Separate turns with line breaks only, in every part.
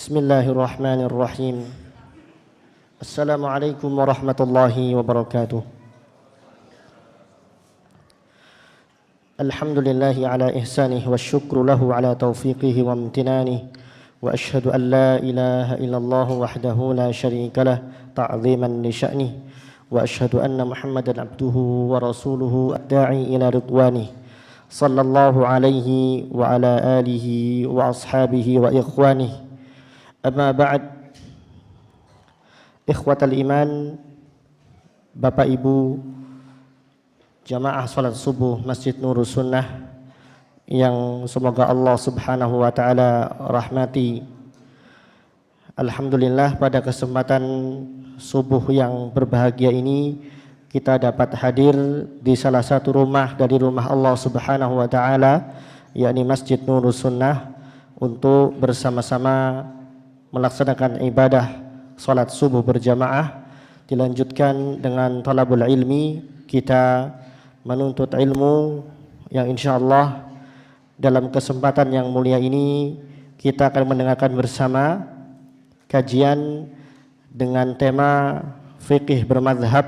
Bismillahirrahmanirrahim. Assalamualaikum warahmatullahi wabarakatuh. Alhamdulillahi ala ihsanih wa syukru lahu ala taufiqihi wa amtinanih. Wa ashhadu an la ilaha illallah wahdahu la syarika lah ta'ziman li sya'nih. Wa ashhadu anna Muhammadan abduhu wa rasuluhu ad-da'i ila ridwanih. Sallallahu alaihi wa ala alihi wa ashabihi wa ikhwanih. Amma ba'd, ikhwatal iman, Bapak Ibu jamaah salat subuh Masjid Nurus Sunnah yang semoga Allah subhanahu wa ta'ala rahmati. Alhamdulillah, pada kesempatan subuh yang berbahagia ini kita dapat hadir di salah satu rumah dari rumah Allah subhanahu wa ta'ala, yakni Masjid Nurus Sunnah, untuk bersama-sama melaksanakan ibadah salat subuh berjamaah, dilanjutkan dengan talabul ilmi. Kita menuntut ilmu yang insyaallah dalam kesempatan yang mulia ini kita akan mendengarkan bersama kajian dengan tema fikih bermadhab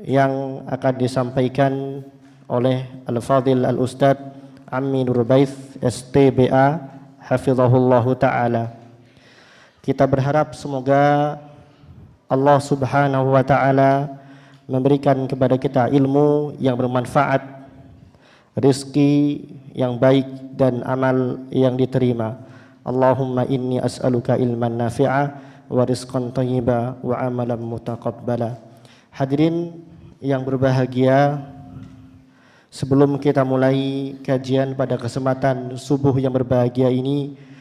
yang akan disampaikan oleh Al-Fadhil Al-Ustadz Ammi Nurbaith STBA hafizahullahu ta'ala. Kita berharap semoga Allah subhanahu wa ta'ala memberikan kepada kita ilmu yang bermanfaat, rizki yang baik dan amal yang diterima. Allahumma inni as'aluka ilman nafi'a wa rizqan thayyiba wa amalan mutaqabbala. Hadirin yang berbahagia, sebelum kita mulai kajian pada kesempatan subuh yang berbahagia ini,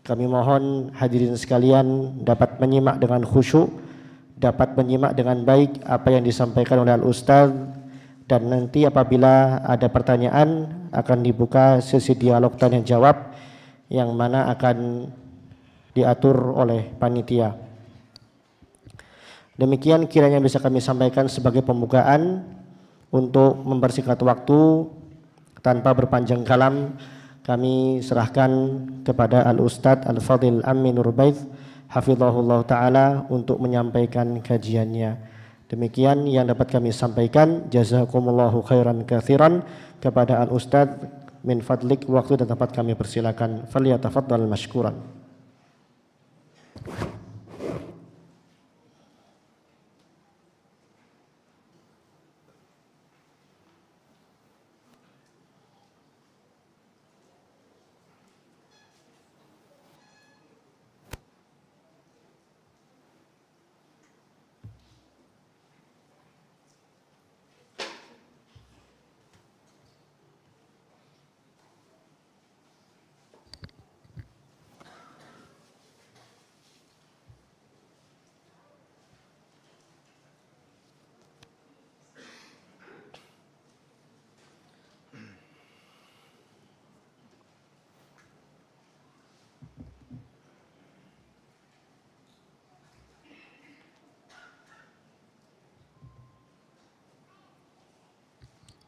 kami mohon hadirin sekalian dapat menyimak dengan khusyuk, dapat menyimak dengan baik apa yang disampaikan oleh Al-Ustaz, dan nanti apabila ada pertanyaan akan dibuka sesi dialog tanya jawab yang mana akan diatur oleh panitia. Demikian kiranya bisa kami sampaikan sebagai pembukaan untuk mempersingkat waktu. Tanpa berpanjang kalam, kami serahkan kepada Al-Ustadz Al-Fadhil Ammi Nurbaith hafizahullah ta'ala untuk menyampaikan kajiannya. Demikian yang dapat kami sampaikan. Jazakumullahu khairan katsiran kepada Al-Ustadz. Min fadlik, waktu dan tempat kami persilakan. Falyatafaddal mashkuran.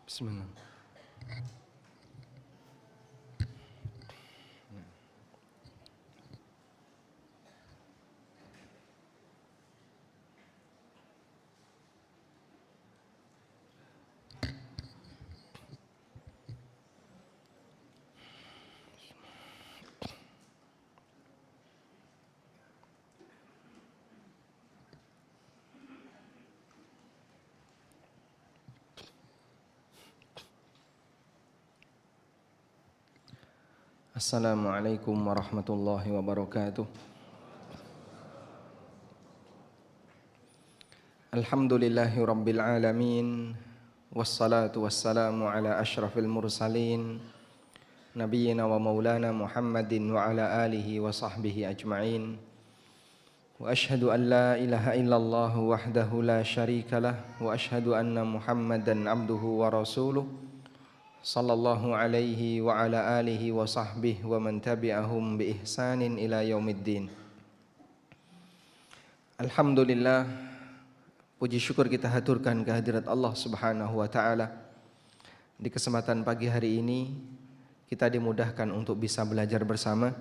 Bismillah. Assalamualaikum warahmatullahi wabarakatuh. Alhamdulillahi rabbil alamin. Wassalatu wassalamu ala ashrafil mursalin, nabiyyina wa maulana Muhammadin wa ala alihi wa sahbihi ajma'in. Wa ashhadu an la ilaha illallah wahdahu la syarika lah, wa ashhadu anna Muhammadan abduhu wa rasuluh, sallallahu alaihi wa ala alihi wa sahbihi wa man tabi'ahum bi ihsanin ila yaumiddin. Alhamdulillah, puji syukur kita haturkan kehadirat Allah subhanahu wa ta'ala. Di kesempatan pagi hari ini kita dimudahkan untuk bisa belajar bersama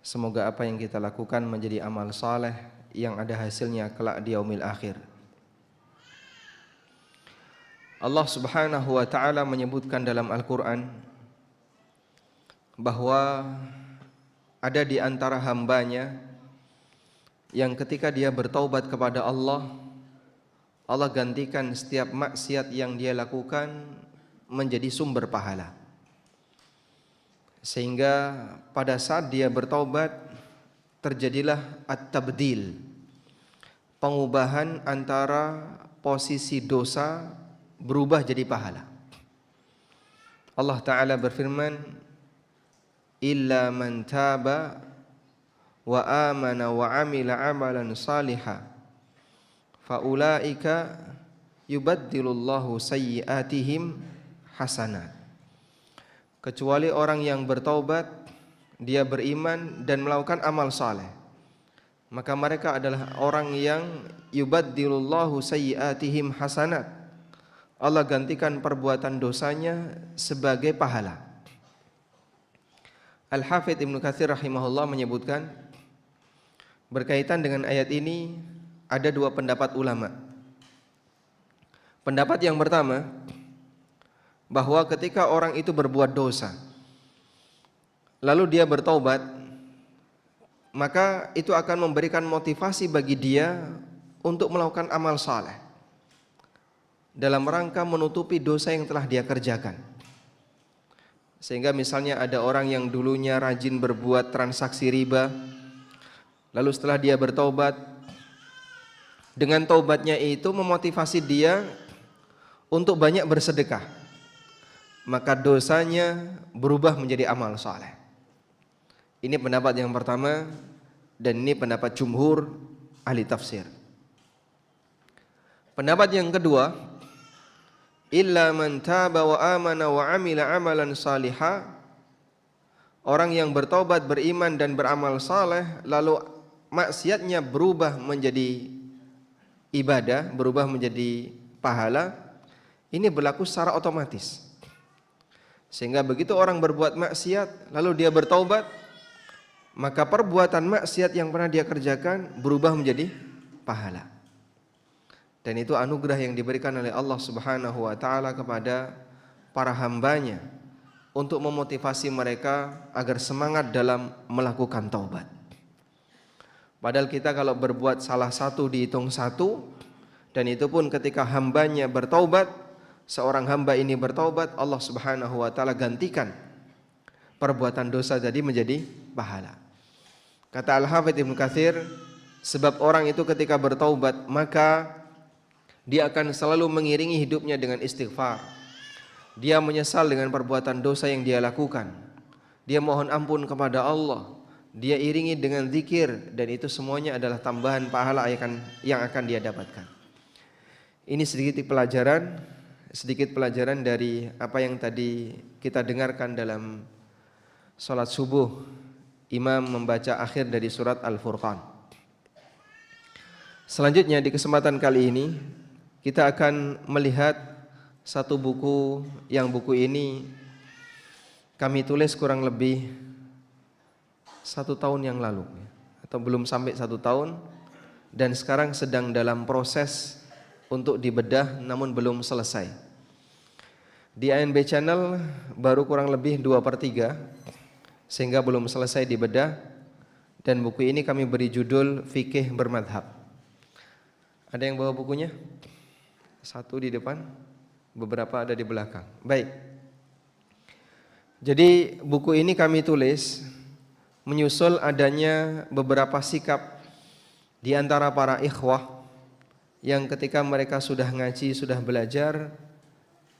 Semoga apa yang kita lakukan menjadi amal saleh yang ada hasilnya kelak di yaumil akhir. Allah Subhanahu wa taala menyebutkan dalam Al-Qur'an bahwa ada di antara hambanya yang ketika dia bertaubat kepada Allah, Allah gantikan setiap maksiat yang dia lakukan menjadi sumber pahala. Sehingga pada saat dia bertaubat terjadilah at-tabdil, pengubahan antara posisi dosa berubah jadi pahala. Allah Ta'ala berfirman, illa man taba wa amana wa amila amalan saliha faulaika yubaddilullahu sayyiatihim hasanat. Kecuali orang yang bertaubat, dia beriman dan melakukan amal saleh, maka mereka adalah orang yang yubaddilullahu sayyiatihim hasanat. Allah gantikan perbuatan dosanya sebagai pahala. Al-Hafidz Ibnu Katsir rahimahullah menyebutkan berkaitan dengan ayat ini ada dua pendapat ulama. Pendapat yang pertama, bahwa ketika orang itu berbuat dosa lalu dia bertaubat, maka itu akan memberikan motivasi bagi dia untuk melakukan amal saleh dalam rangka menutupi dosa yang telah dia kerjakan. Sehingga misalnya ada orang yang dulunya rajin berbuat transaksi riba, lalu setelah dia bertaubat, dengan taubatnya itu memotivasi dia untuk banyak bersedekah, maka dosanya berubah menjadi amal saleh. Ini pendapat yang pertama, dan ini pendapat jumhur ahli tafsir. Pendapat yang kedua, illa man taba wa amana wa amila amalan salihah, orang yang bertaubat, beriman dan beramal saleh lalu maksiatnya berubah menjadi ibadah, berubah menjadi pahala, ini berlaku secara otomatis. Sehingga begitu orang berbuat maksiat lalu dia bertaubat, maka perbuatan maksiat yang pernah dia kerjakan berubah menjadi pahala. Dan itu anugerah yang diberikan oleh Allah Subhanahu wa taala kepada para hambanya untuk memotivasi mereka agar semangat dalam melakukan taubat. Padahal kita kalau berbuat salah satu dihitung satu, dan itu pun ketika hambanya bertaubat, seorang hamba ini bertaubat, Allah Subhanahu wa taala gantikan perbuatan dosa jadi menjadi pahala. Kata Al-Hafidz Ibnu Katsir, sebab orang itu ketika bertaubat maka dia akan selalu mengiringi hidupnya dengan istighfar. Dia menyesal dengan perbuatan dosa yang dia lakukan. Dia mohon ampun kepada Allah. Dia iringi dengan zikir, dan itu semuanya adalah tambahan pahala yang akan dia dapatkan. Ini sedikit pelajaran dari apa yang tadi kita dengarkan dalam sholat subuh. Imam membaca akhir dari surat Al-Furqan. Selanjutnya di kesempatan kali ini kita akan melihat satu buku yang buku ini kami tulis kurang lebih 1 tahun yang lalu, atau belum sampai 1 tahun, dan sekarang sedang dalam proses untuk dibedah namun belum selesai. Di ANB Channel baru kurang lebih 2/3, sehingga belum selesai dibedah, dan buku ini kami beri judul Fikih Bermadhab. Ada yang bawa bukunya? 1 di depan, beberapa ada di belakang. Baik. Jadi buku ini kami tulis menyusul adanya beberapa sikap di antara para ikhwah yang ketika mereka sudah ngaji, sudah belajar,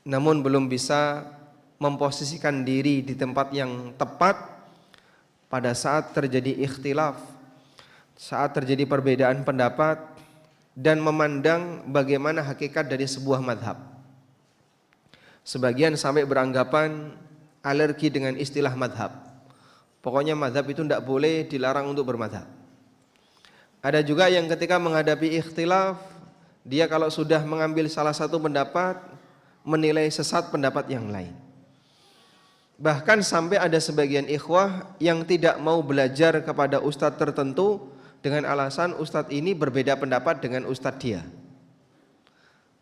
namun belum bisa memposisikan diri di tempat yang tepat pada saat terjadi ikhtilaf, saat terjadi perbedaan pendapat, dan memandang bagaimana hakikat dari sebuah madhab. Sebagian sampai beranggapan alergi dengan istilah madhab. Pokoknya madhab itu tidak boleh, dilarang untuk bermadhab. Ada juga yang ketika menghadapi ikhtilaf, dia kalau sudah mengambil salah satu pendapat, menilai sesat pendapat yang lain. Bahkan sampai ada sebagian ikhwah yang tidak mau belajar kepada ustadz tertentu dengan alasan ustadz ini berbeda pendapat dengan ustadz dia.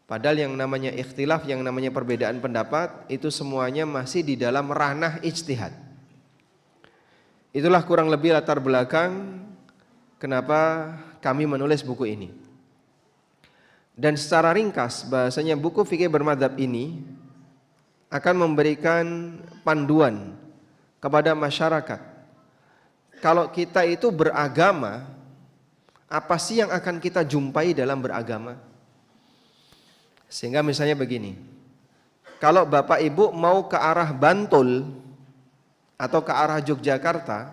Padahal yang namanya ikhtilaf, yang namanya perbedaan pendapat, itu semuanya masih di dalam ranah ijtihad. Itulah kurang lebih latar belakang kenapa kami menulis buku ini. Dan secara ringkas, bahasanya buku fikih bermadzhab ini akan memberikan panduan kepada masyarakat. Kalau kita itu beragama, apa sih yang akan kita jumpai dalam beragama? Sehingga misalnya begini, kalau Bapak Ibu mau ke arah Bantul atau ke arah Yogyakarta,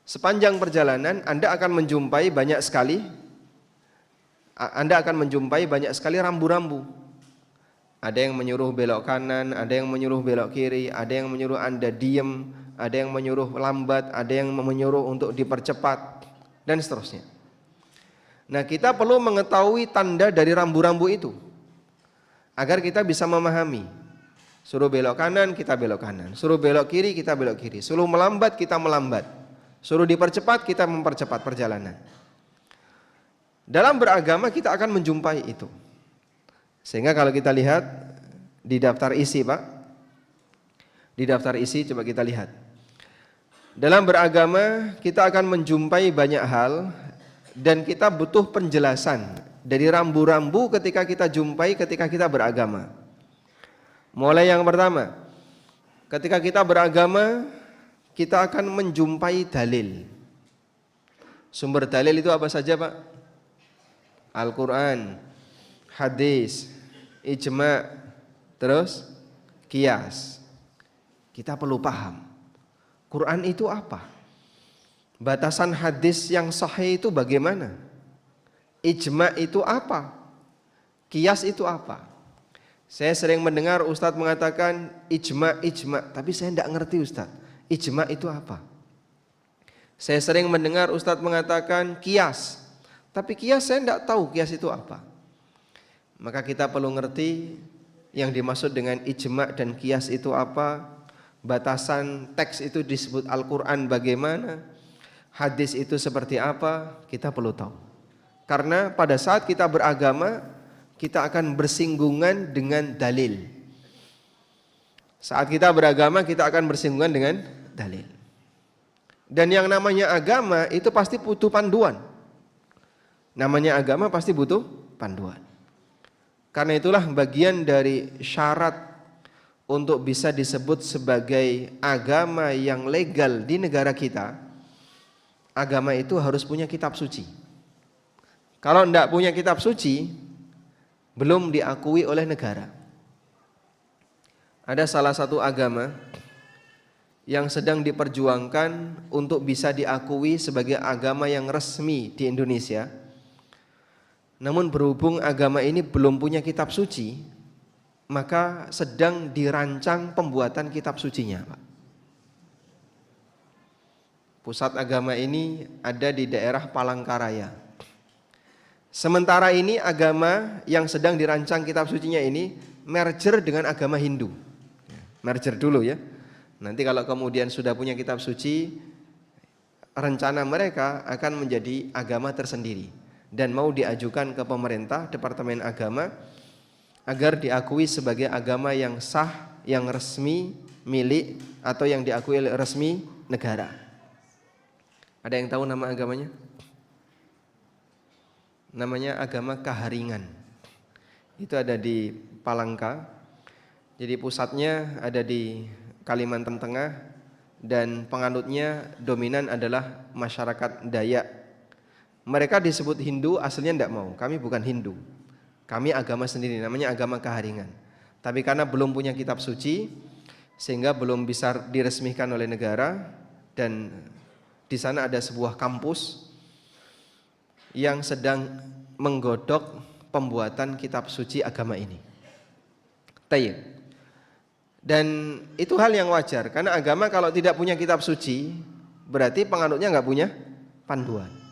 sepanjang perjalanan Anda akan menjumpai banyak sekali rambu-rambu. Ada yang menyuruh belok kanan, ada yang menyuruh belok kiri, ada yang menyuruh Anda diem, ada yang menyuruh lambat, ada yang menyuruh untuk dipercepat, dan seterusnya. Nah, kita perlu mengetahui tanda dari rambu-rambu itu agar kita bisa memahami. Suruh belok kanan, kita belok kanan. Suruh belok kiri, kita belok kiri. Suruh melambat, kita melambat. Suruh dipercepat, kita mempercepat perjalanan. Dalam beragama kita akan menjumpai itu. Sehingga kalau kita lihat di daftar isi, Pak, di daftar isi coba kita lihat. Dalam beragama kita akan menjumpai banyak hal dan kita butuh penjelasan dari rambu-rambu ketika kita jumpai ketika kita beragama. Mulai yang pertama, ketika kita beragama kita akan menjumpai dalil. Sumber dalil itu apa saja, Pak? Al-Quran, hadis, ijma', terus qiyas. Kita perlu paham Quran itu apa, batasan hadis yang sahih itu bagaimana, ijma' itu apa, qiyas itu apa. Saya sering mendengar ustadz mengatakan ijma', tapi saya tidak ngerti ustadz, ijma' itu apa. Saya sering mendengar ustadz mengatakan qiyas, tapi qiyas saya tidak tahu qiyas itu apa. Maka kita perlu ngerti yang dimaksud dengan ijma' dan qiyas itu apa, batasan teks itu disebut Al-Quran bagaimana, hadis itu seperti apa, kita perlu tahu. Karena pada saat kita beragama, kita akan bersinggungan dengan dalil. Saat kita beragama, kita akan bersinggungan dengan dalil. Dan yang namanya agama itu pasti butuh panduan. Namanya agama pasti butuh panduan. Karena itulah bagian dari syarat untuk bisa disebut sebagai agama yang legal di negara kita, agama itu harus punya kitab suci. Kalau tidak punya kitab suci, belum diakui oleh negara. Ada salah satu agama yang sedang diperjuangkan untuk bisa diakui sebagai agama yang resmi di Indonesia. Namun berhubung agama ini belum punya kitab suci, maka sedang dirancang pembuatan kitab sucinya, Pak. Pusat agama ini ada di daerah Palangkaraya. Sementara ini agama yang sedang dirancang kitab sucinya ini merger dengan agama Hindu. Merger dulu ya. Nanti kalau kemudian sudah punya kitab suci, rencana mereka akan menjadi agama tersendiri dan mau diajukan ke pemerintah, Departemen Agama, agar diakui sebagai agama yang sah, yang resmi, milik, atau yang diakui resmi negara. Ada yang tahu nama agamanya? Namanya agama Kaharingan. Itu ada di Palangka. Jadi pusatnya ada di Kalimantan Tengah dan penganutnya dominan adalah masyarakat Dayak. Mereka disebut Hindu, aslinya tidak mau. Kami bukan Hindu, kami agama sendiri, namanya agama Kaharingan. Tapi karena belum punya kitab suci, sehingga belum bisa diresmikan oleh negara. Dan di sana ada sebuah kampus yang sedang menggodok pembuatan kitab suci agama ini. Tayyib. Dan itu hal yang wajar, karena agama kalau tidak punya kitab suci, berarti penganutnya nggak punya panduan.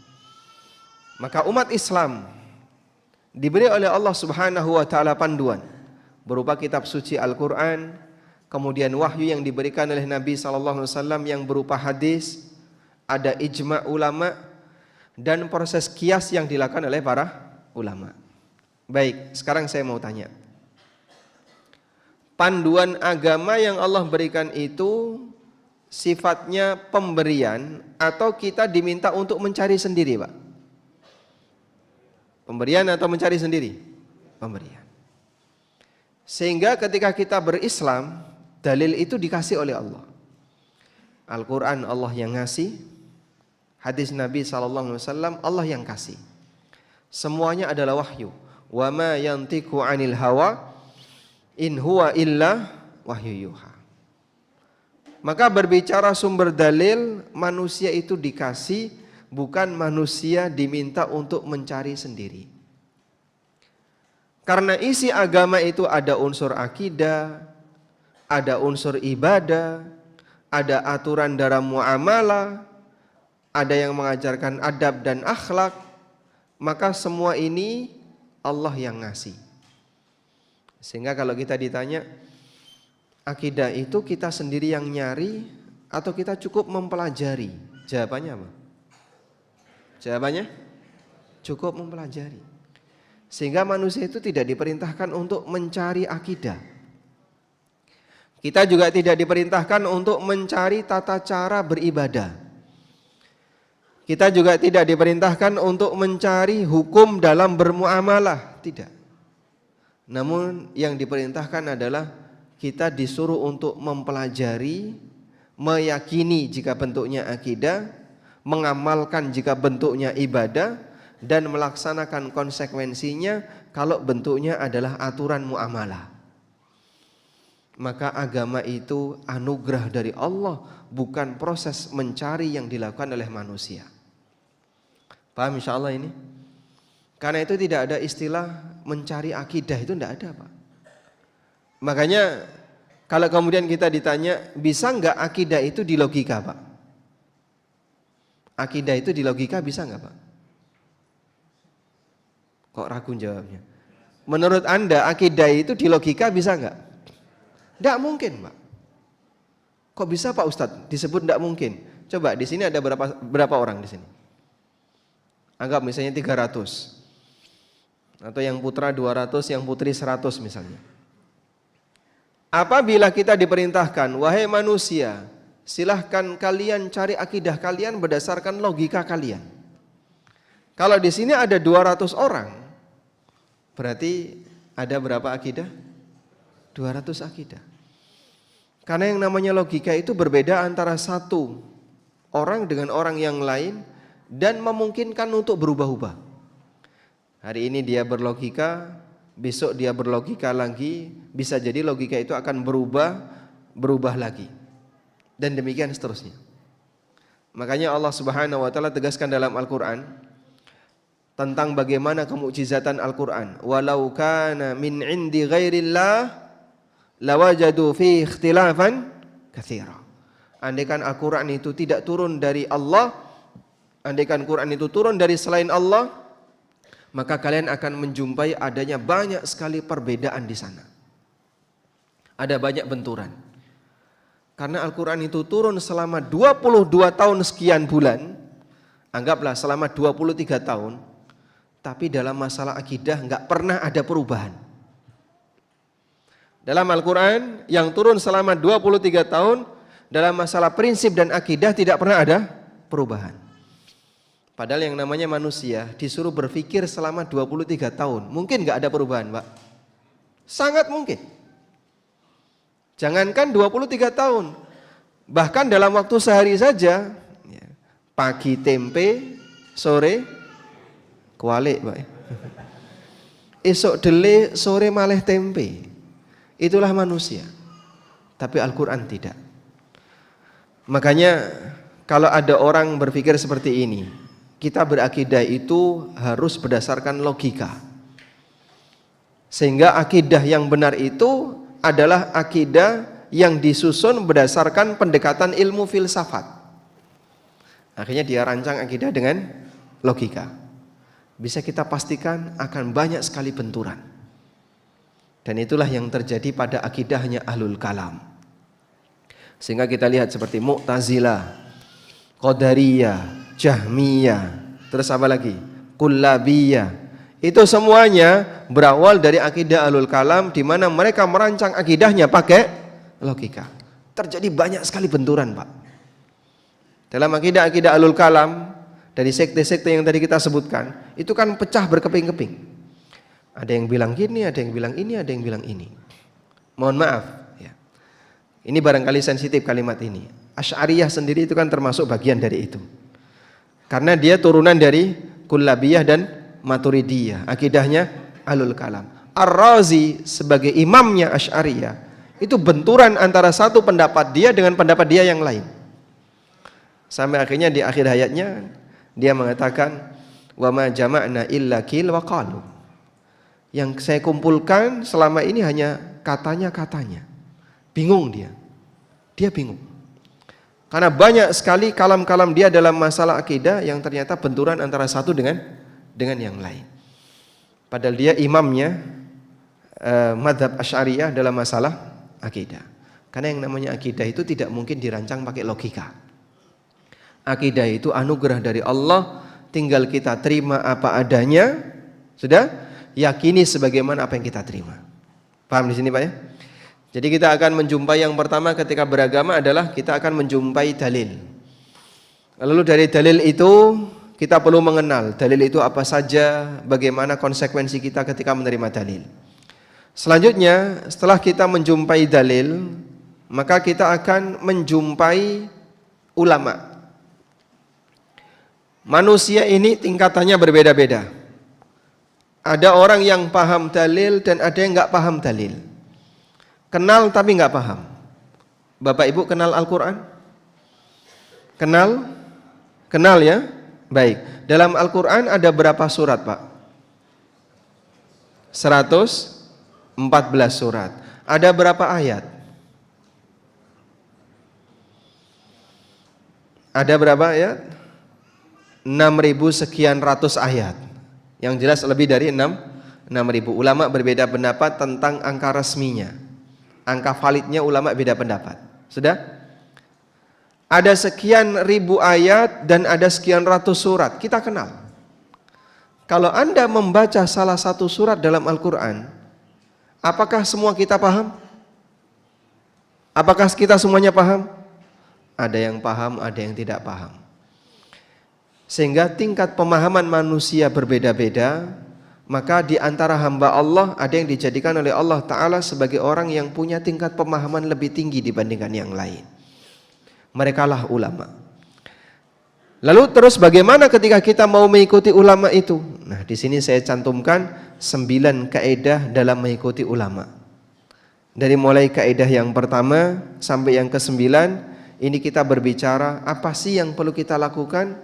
Maka umat Islam diberi oleh Allah Subhanahu wa taala panduan berupa kitab suci Al-Qur'an kemudian wahyu yang diberikan oleh Nabi SAW yang berupa hadis, ada ijma' ulama, dan proses qiyas yang dilakukan oleh para ulama. Baik, sekarang saya mau tanya. Panduan agama yang Allah berikan itu sifatnya pemberian atau kita diminta untuk mencari sendiri, Pak? Pemberian atau mencari sendiri? Pemberian. Sehingga ketika kita berislam, dalil itu dikasih oleh Allah. Al-Quran Allah yang ngasih, hadis Nabi SAW Allah yang kasih. Semuanya adalah wahyu. Wa ma yantiqu 'anil hawa in huwa illa wahyu yuha. Maka berbicara sumber dalil, manusia itu dikasih, bukan manusia diminta untuk mencari sendiri. Karena isi agama itu ada unsur akidah, ada unsur ibadah, ada aturan dalam muamalah, ada yang mengajarkan adab dan akhlak, maka semua ini Allah yang ngasih. Sehingga kalau kita ditanya, akidah itu kita sendiri yang nyari atau kita cukup mempelajari? Jawabannya apa? Jawabannya cukup mempelajari. Sehingga manusia itu tidak diperintahkan untuk mencari akidah. Kita juga tidak diperintahkan untuk mencari tata cara beribadah. Kita juga tidak diperintahkan untuk mencari hukum dalam bermuamalah, tidak. Namun yang diperintahkan adalah kita disuruh untuk mempelajari, meyakini jika bentuknya akidah, mengamalkan jika bentuknya ibadah, dan melaksanakan konsekuensinya kalau bentuknya adalah aturan muamalah. Maka agama itu anugerah dari Allah, bukan proses mencari yang dilakukan oleh manusia. Paham insyaallah ini? Karena itu tidak ada istilah mencari akidah, itu tidak ada, Pak. Makanya kalau kemudian kita ditanya, bisa enggak akidah itu di logika, Pak? Akidah itu di logika bisa enggak, Pak? Kok ragu jawabnya? Menurut Anda akidah itu di logika bisa enggak? Tidak mungkin, Pak. Kok bisa, Pak Ustadz? Disebut tidak mungkin. Coba di sini ada berapa orang di sini? Anggap misalnya 300. Atau yang putra 200, yang putri 100 misalnya. Apabila kita diperintahkan, wahai manusia, silahkan kalian cari akidah kalian berdasarkan logika kalian. Kalau di sini ada 200 orang, berarti ada berapa akidah? 200 akidah. Karena yang namanya logika itu berbeda antara satu orang dengan orang yang lain dan memungkinkan untuk berubah-ubah. Hari ini dia berlogika, besok dia berlogika lagi, bisa jadi logika itu akan berubah lagi. Dan demikian seterusnya. Makanya Allah Subhanahu wa taala tegaskan dalam Al-Qur'an tentang bagaimana kemukjizatan Al-Qur'an. Walau kana min 'indi ghairillah lawajadu fi ikhtilafan katsira. Andaikan Al-Qur'an itu tidak turun dari Allah, andaikan Quran itu turun dari selain Allah, maka kalian akan menjumpai adanya banyak sekali perbedaan di sana. Ada banyak benturan. Karena Al-Quran itu turun selama 22 tahun sekian bulan, anggaplah selama 23 tahun, tapi dalam masalah akidah enggak pernah ada perubahan. Dalam Al-Quran yang turun selama 23 tahun, dalam masalah prinsip dan akidah tidak pernah ada perubahan. Padahal yang namanya manusia disuruh berpikir selama 23 tahun. Mungkin gak ada perubahan, Pak? Sangat mungkin. Jangankan 23 tahun. Bahkan dalam waktu sehari saja, pagi tempe, sore kualik, Pak. Esok dele, sore malih tempe. Itulah manusia. Tapi Al-Quran tidak. Makanya kalau ada orang berpikir seperti ini, kita berakidah itu harus berdasarkan logika. Sehingga akidah yang benar itu adalah akidah yang disusun berdasarkan pendekatan ilmu filsafat. Akhirnya dia rancang akidah dengan logika. Bisa kita pastikan akan banyak sekali benturan. Dan itulah yang terjadi pada akidahnya Ahlul Kalam. Sehingga kita lihat seperti Mu'tazilah, Qadariyah, Jahmiyah, terus apa lagi? Kullabiyah. Itu semuanya berawal dari akidah Ahlul Kalam, di mana mereka merancang akidahnya pakai logika. Terjadi banyak sekali benturan, Pak. Dalam akidah Ahlul Kalam, dari sekte-sekte yang tadi kita sebutkan, itu kan pecah berkeping-keping. Ada yang bilang gini, ada yang bilang ini, ada yang bilang ini. Mohon maaf, ya. Ini barangkali sensitif kalimat ini. Asy'ariyah sendiri itu kan termasuk bagian dari itu. Karena dia turunan dari Kullabiyah dan Maturidiyah, akidahnya Ahlul Kalam. Ar-Razi sebagai imamnya Asy'ariyah, itu benturan antara satu pendapat dia dengan pendapat dia yang lain. Sampai akhirnya di akhir hayatnya dia mengatakan, wa ma jama'na illa qil wa qalu. Yang saya kumpulkan selama ini hanya katanya-katanya. Bingung dia. Dia bingung. Karena banyak sekali kalam-kalam dia dalam masalah akidah yang ternyata benturan antara satu dengan yang lain. Padahal dia imamnya mazhab Asy'ariyah dalam masalah akidah. Karena yang namanya akidah itu tidak mungkin dirancang pakai logika. Akidah itu anugerah dari Allah, tinggal kita terima apa adanya, sudah, yakini sebagaimana apa yang kita terima. Paham di sini, Pak ya? Jadi kita akan menjumpai yang pertama ketika beragama adalah kita akan menjumpai dalil. Lalu dari dalil itu kita perlu mengenal dalil itu apa saja, bagaimana konsekuensi kita ketika menerima dalil. Selanjutnya setelah kita menjumpai dalil, maka kita akan menjumpai ulama. Manusia ini tingkatannya berbeda-beda. Ada orang yang paham dalil dan ada yang nggak paham dalil. Kenal tapi nggak paham. Bapak Ibu kenal Al-Quran? Kenal? Kenal ya? Baik. Dalam Al-Quran ada berapa surat, Pak? 114 surat. Ada berapa ayat? Ada berapa ayat? 6.000 sekian ratus ayat. Yang jelas lebih dari 6.000. Ulama berbeda pendapat tentang angka resminya. Angka validnya ulama beda pendapat. Sudah? Ada sekian ribu ayat dan ada sekian ratus surat. Kita kenal. Kalau Anda membaca salah satu surat dalam Al-Quran, apakah semua kita paham? Apakah kita semuanya paham? Ada yang paham, ada yang tidak paham. Sehingga tingkat pemahaman manusia berbeda-beda. Maka di antara hamba Allah ada yang dijadikan oleh Allah Ta'ala sebagai orang yang punya tingkat pemahaman lebih tinggi dibandingkan yang lain. Merekalah ulama. Lalu terus bagaimana ketika kita mau mengikuti ulama itu? Nah, di sini saya cantumkan 9 kaidah dalam mengikuti ulama. Dari mulai kaidah yang pertama sampai yang ke-9, ini kita berbicara apa sih yang perlu kita lakukan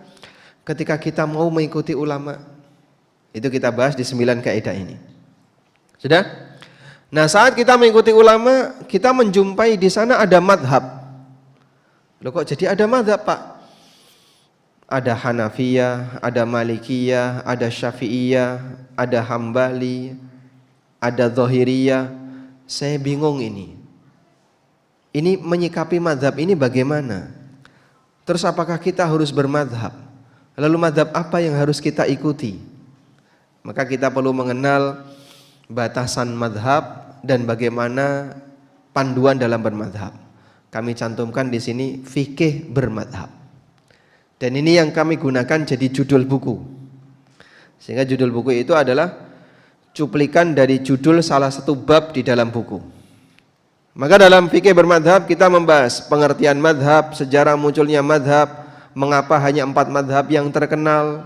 ketika kita mau mengikuti ulama. Itu kita bahas di 9 kaidah ini. Sudah? Nah, saat kita mengikuti ulama, kita menjumpai di sana ada madhab. Loh, kok jadi ada madhab, Pak? Ada Hanafiyah, ada Malikiyah, ada Syafi'iyah, ada Hambali, ada Zahiriyah. Saya bingung ini. Ini menyikapi madhab ini bagaimana? Terus apakah kita harus bermadhab? Lalu madhab apa yang harus kita ikuti? Maka kita perlu mengenal batasan madhab dan bagaimana panduan dalam bermadhab. Kami cantumkan di sini fikih bermadhab. Dan ini yang kami gunakan jadi judul buku. Sehingga judul buku itu adalah cuplikan dari judul salah satu bab di dalam buku. Maka dalam fikih bermadhab kita membahas pengertian madhab, sejarah munculnya madhab, mengapa hanya 4 madhab yang terkenal,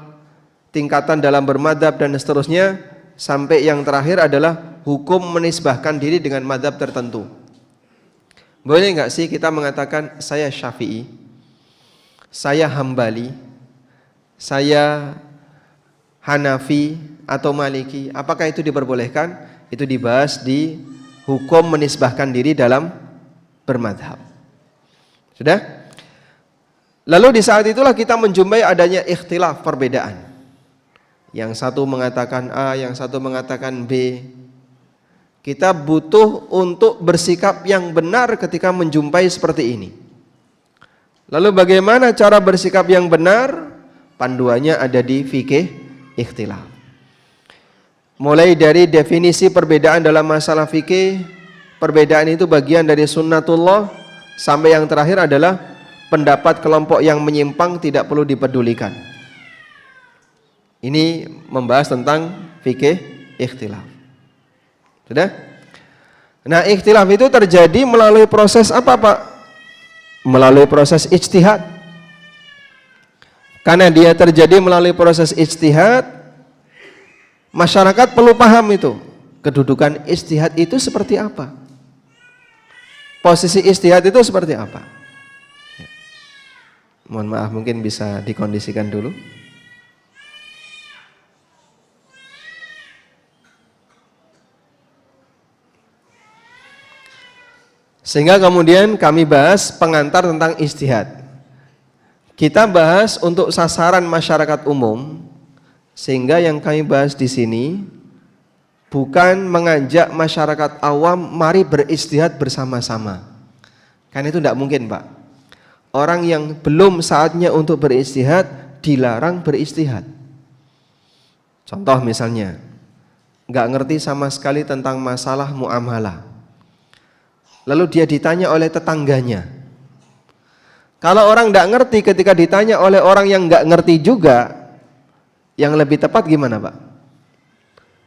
tingkatan dalam bermadhab dan seterusnya, sampai yang terakhir adalah hukum menisbahkan diri dengan madhab tertentu. Boleh nggak sih kita mengatakan saya Syafi'i, saya Hambali, saya Hanafi atau Maliki? Apakah itu diperbolehkan? Itu dibahas di hukum menisbahkan diri dalam bermadhab. Sudah? Lalu di saat itulah kita menjumpai adanya ikhtilaf, perbedaan. Yang satu mengatakan A, yang satu mengatakan B. Kita butuh untuk bersikap yang benar ketika menjumpai seperti ini. Lalu bagaimana cara bersikap yang benar? Panduannya ada di fikih ikhtilaf. Mulai dari definisi perbedaan dalam masalah fikih, perbedaan itu bagian dari sunnatullah, sampai yang terakhir adalah pendapat kelompok yang menyimpang tidak perlu dipedulikan. Ini membahas tentang fikih ikhtilaf. Sudah? Nah, ikhtilaf itu terjadi melalui proses apa, Pak? Melalui proses ijtihad. Karena dia terjadi melalui proses ijtihad, masyarakat perlu paham itu. Kedudukan ijtihad itu seperti apa? Posisi ijtihad itu seperti apa? Mohon maaf, mungkin bisa dikondisikan dulu. Sehingga kemudian kami bahas pengantar tentang ijtihad. Kita bahas untuk sasaran masyarakat umum, sehingga yang kami bahas di sini bukan mengajak masyarakat awam mari berijtihad bersama-sama. Kan itu tidak mungkin, Pak. Orang yang belum saatnya untuk berijtihad dilarang berijtihad. Contoh misalnya, nggak ngerti sama sekali tentang masalah muamalah. Lalu dia ditanya oleh tetangganya. Kalau orang tidak ngerti ketika ditanya oleh orang yang nggak ngerti juga, yang lebih tepat gimana, Pak?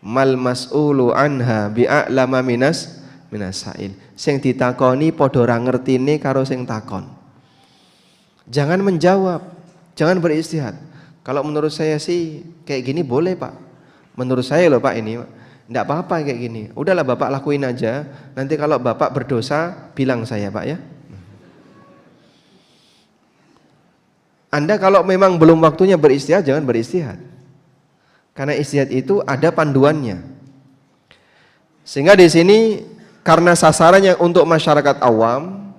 Mal mas'ulu anha bi'a'lama minas sa'il. Sing ditakoni padha ora ngertine karo sing takon. Jangan menjawab, jangan berijtihad. Kalau menurut saya sih kayak gini boleh, Pak. Menurut saya loh, Pak, ini tidak apa-apa kayak gini. Udahlah Bapak lakuin aja. Nanti kalau Bapak berdosa bilang saya, Pak, ya. Anda kalau memang belum waktunya beristihad, jangan beristihad. Karena istihad itu ada panduannya. Sehingga di sini karena sasarannya untuk masyarakat awam,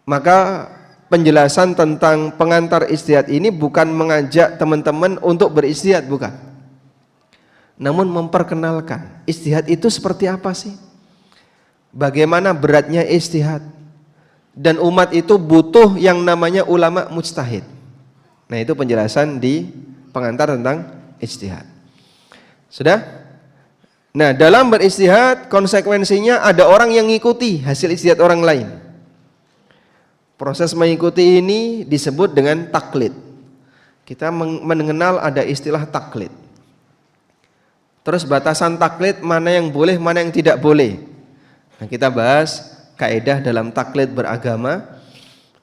maka penjelasan tentang pengantar istihad ini bukan mengajak teman-teman untuk beristihad, bukan. Namun memperkenalkan ijtihad itu seperti apa sih? Bagaimana beratnya ijtihad? Dan umat itu butuh yang namanya ulama mujtahid. Nah, itu penjelasan di pengantar tentang ijtihad. Sudah? Nah, dalam berijtihad konsekuensinya ada orang yang ngikuti hasil ijtihad orang lain. Proses mengikuti ini disebut dengan taklid. Kita mengenal ada istilah taklid. Terus batasan taklid mana yang boleh, mana yang tidak boleh. Nah, kita bahas kaidah dalam taklid beragama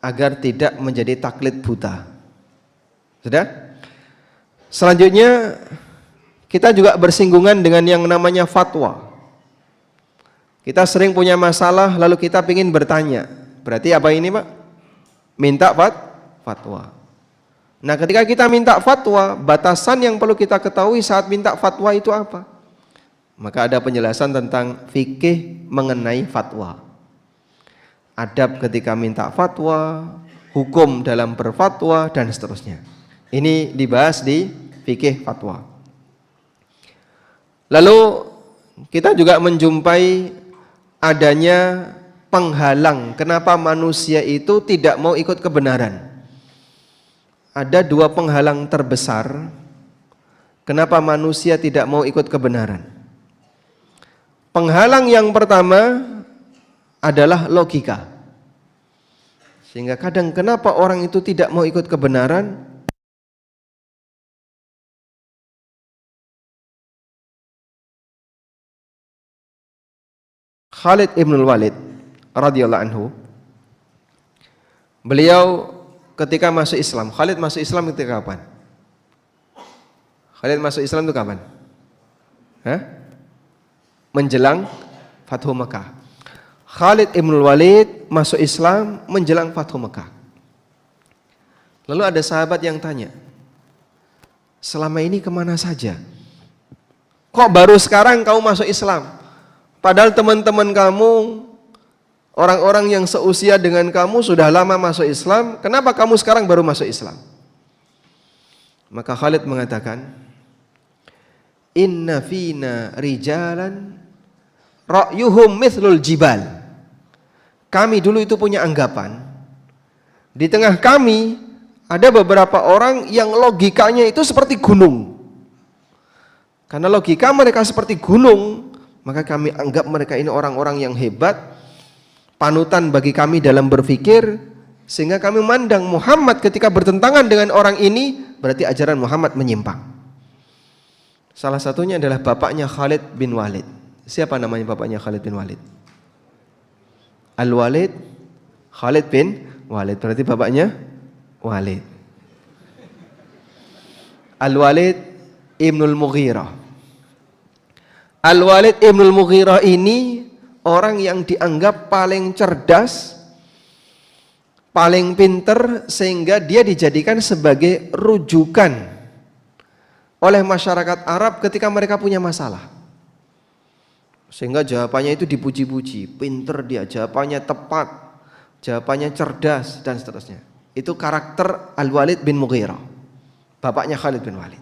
agar tidak menjadi taklid buta. Sudah? Selanjutnya kita juga bersinggungan dengan yang namanya fatwa. Kita sering punya masalah lalu kita ingin bertanya. Berarti apa ini, Pak? Minta fatwa. Nah, ketika kita minta fatwa, batasan yang perlu kita ketahui saat minta fatwa itu apa? Maka ada penjelasan tentang fikih mengenai fatwa. Adab ketika minta fatwa, hukum dalam berfatwa, dan seterusnya. Ini dibahas di fikih fatwa. Lalu kita juga menjumpai adanya penghalang kenapa manusia itu tidak mau ikut kebenaran. Ada dua penghalang terbesar kenapa manusia tidak mau ikut kebenaran. Penghalang yang pertama adalah logika. Sehingga kadang kenapa orang itu tidak mau ikut kebenaran? Khalid ibn Walid radhiyallahu anhu, beliau ketika masuk Islam, Khalid masuk Islam ketika kapan? Khalid masuk Islam itu kapan? Menjelang Fathu Mekah. Khalid ibn Walid masuk Islam menjelang Fathu Mekah. Lalu ada sahabat yang tanya, selama ini kemana saja? Kok baru sekarang kamu masuk Islam? Padahal teman-teman kamu, orang-orang yang seusia dengan kamu sudah lama masuk Islam, kenapa kamu sekarang baru masuk Islam? Maka Khalid mengatakan, inna fina rijalan ra'yuhum mithlul jibal. Kami dulu itu punya anggapan, di tengah kami ada beberapa orang yang logikanya itu seperti gunung. Karena logika mereka seperti gunung, maka kami anggap mereka ini orang-orang yang hebat, panutan bagi kami dalam berpikir, sehingga kami memandang Muhammad ketika bertentangan dengan orang ini, berarti ajaran Muhammad menyimpang. Salah satunya adalah bapaknya Khalid bin Walid. Siapa namanya bapaknya Khalid bin Walid? Al-Walid Khalid bin Walid, berarti bapaknya Walid. Al-Walid Ibnul Mughirah. Al-Walid Ibnul Mughirah ini orang yang dianggap paling cerdas, paling pinter, sehingga dia dijadikan sebagai rujukan oleh masyarakat Arab ketika mereka punya masalah. Sehingga jawabannya itu dipuji-puji, pinter dia, jawabannya tepat, jawabannya cerdas, dan seterusnya. Itu karakter Al-Walid bin Mughirah, bapaknya Khalid bin Walid.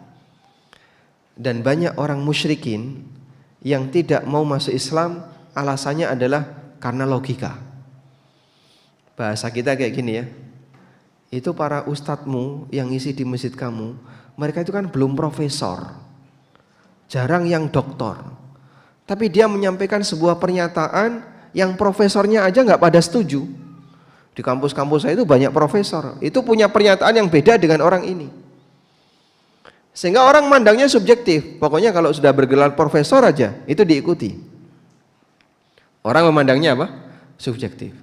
Dan banyak orang musyrikin yang tidak mau masuk Islam, alasannya adalah karena logika. Bahasa kita kayak gini ya, itu para ustadzmu yang isi di masjid kamu, mereka itu kan belum profesor, jarang yang doktor, tapi dia menyampaikan sebuah pernyataan yang profesornya aja nggak pada setuju. Di kampus-kampus saya itu banyak profesor, itu punya pernyataan yang beda dengan orang ini, sehingga orang mandangnya subjektif. Pokoknya kalau sudah bergelar profesor aja itu diikuti. Orang memandangnya apa? Subjektif.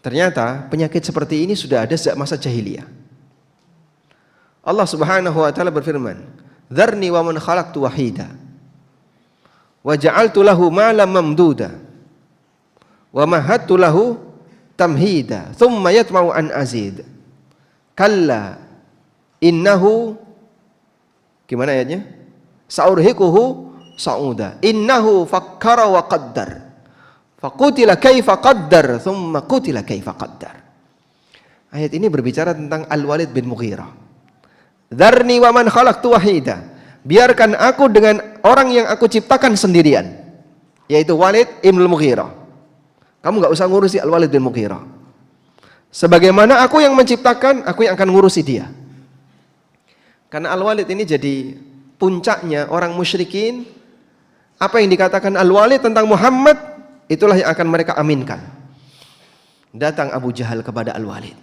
Ternyata penyakit seperti ini sudah ada sejak masa jahiliyah. Allah Subhanahu wa taala berfirman, "Dzarni wa man khalaqtu wahida wa ja'altu lahu malam mamduda wa mahattu lahu tamhida thumma yatma'u an azid. Kalla innahu," gimana ayatnya? "Sa'urhiquhu sa'uda. Innahu fakkara wa qaddar. Faqutila kaifa qaddar thumma qutila kaifa qaddar." Ayat ini berbicara tentang Al-Walid bin Mughirah. Dzarni wa man khalaqtu wahida. Biarkan aku dengan orang yang aku ciptakan sendirian, yaitu Walid ibn Mughirah. Kamu enggak usah ngurusi Al-Walid bin Mughirah. Sebagaimana aku yang menciptakan, aku yang akan ngurusi dia. Karena Al-Walid ini jadi puncaknya orang musyrikin. Apa yang dikatakan Al-Walid tentang Muhammad, itulah yang akan mereka aminkan. Datang Abu Jahal kepada Al-Walid.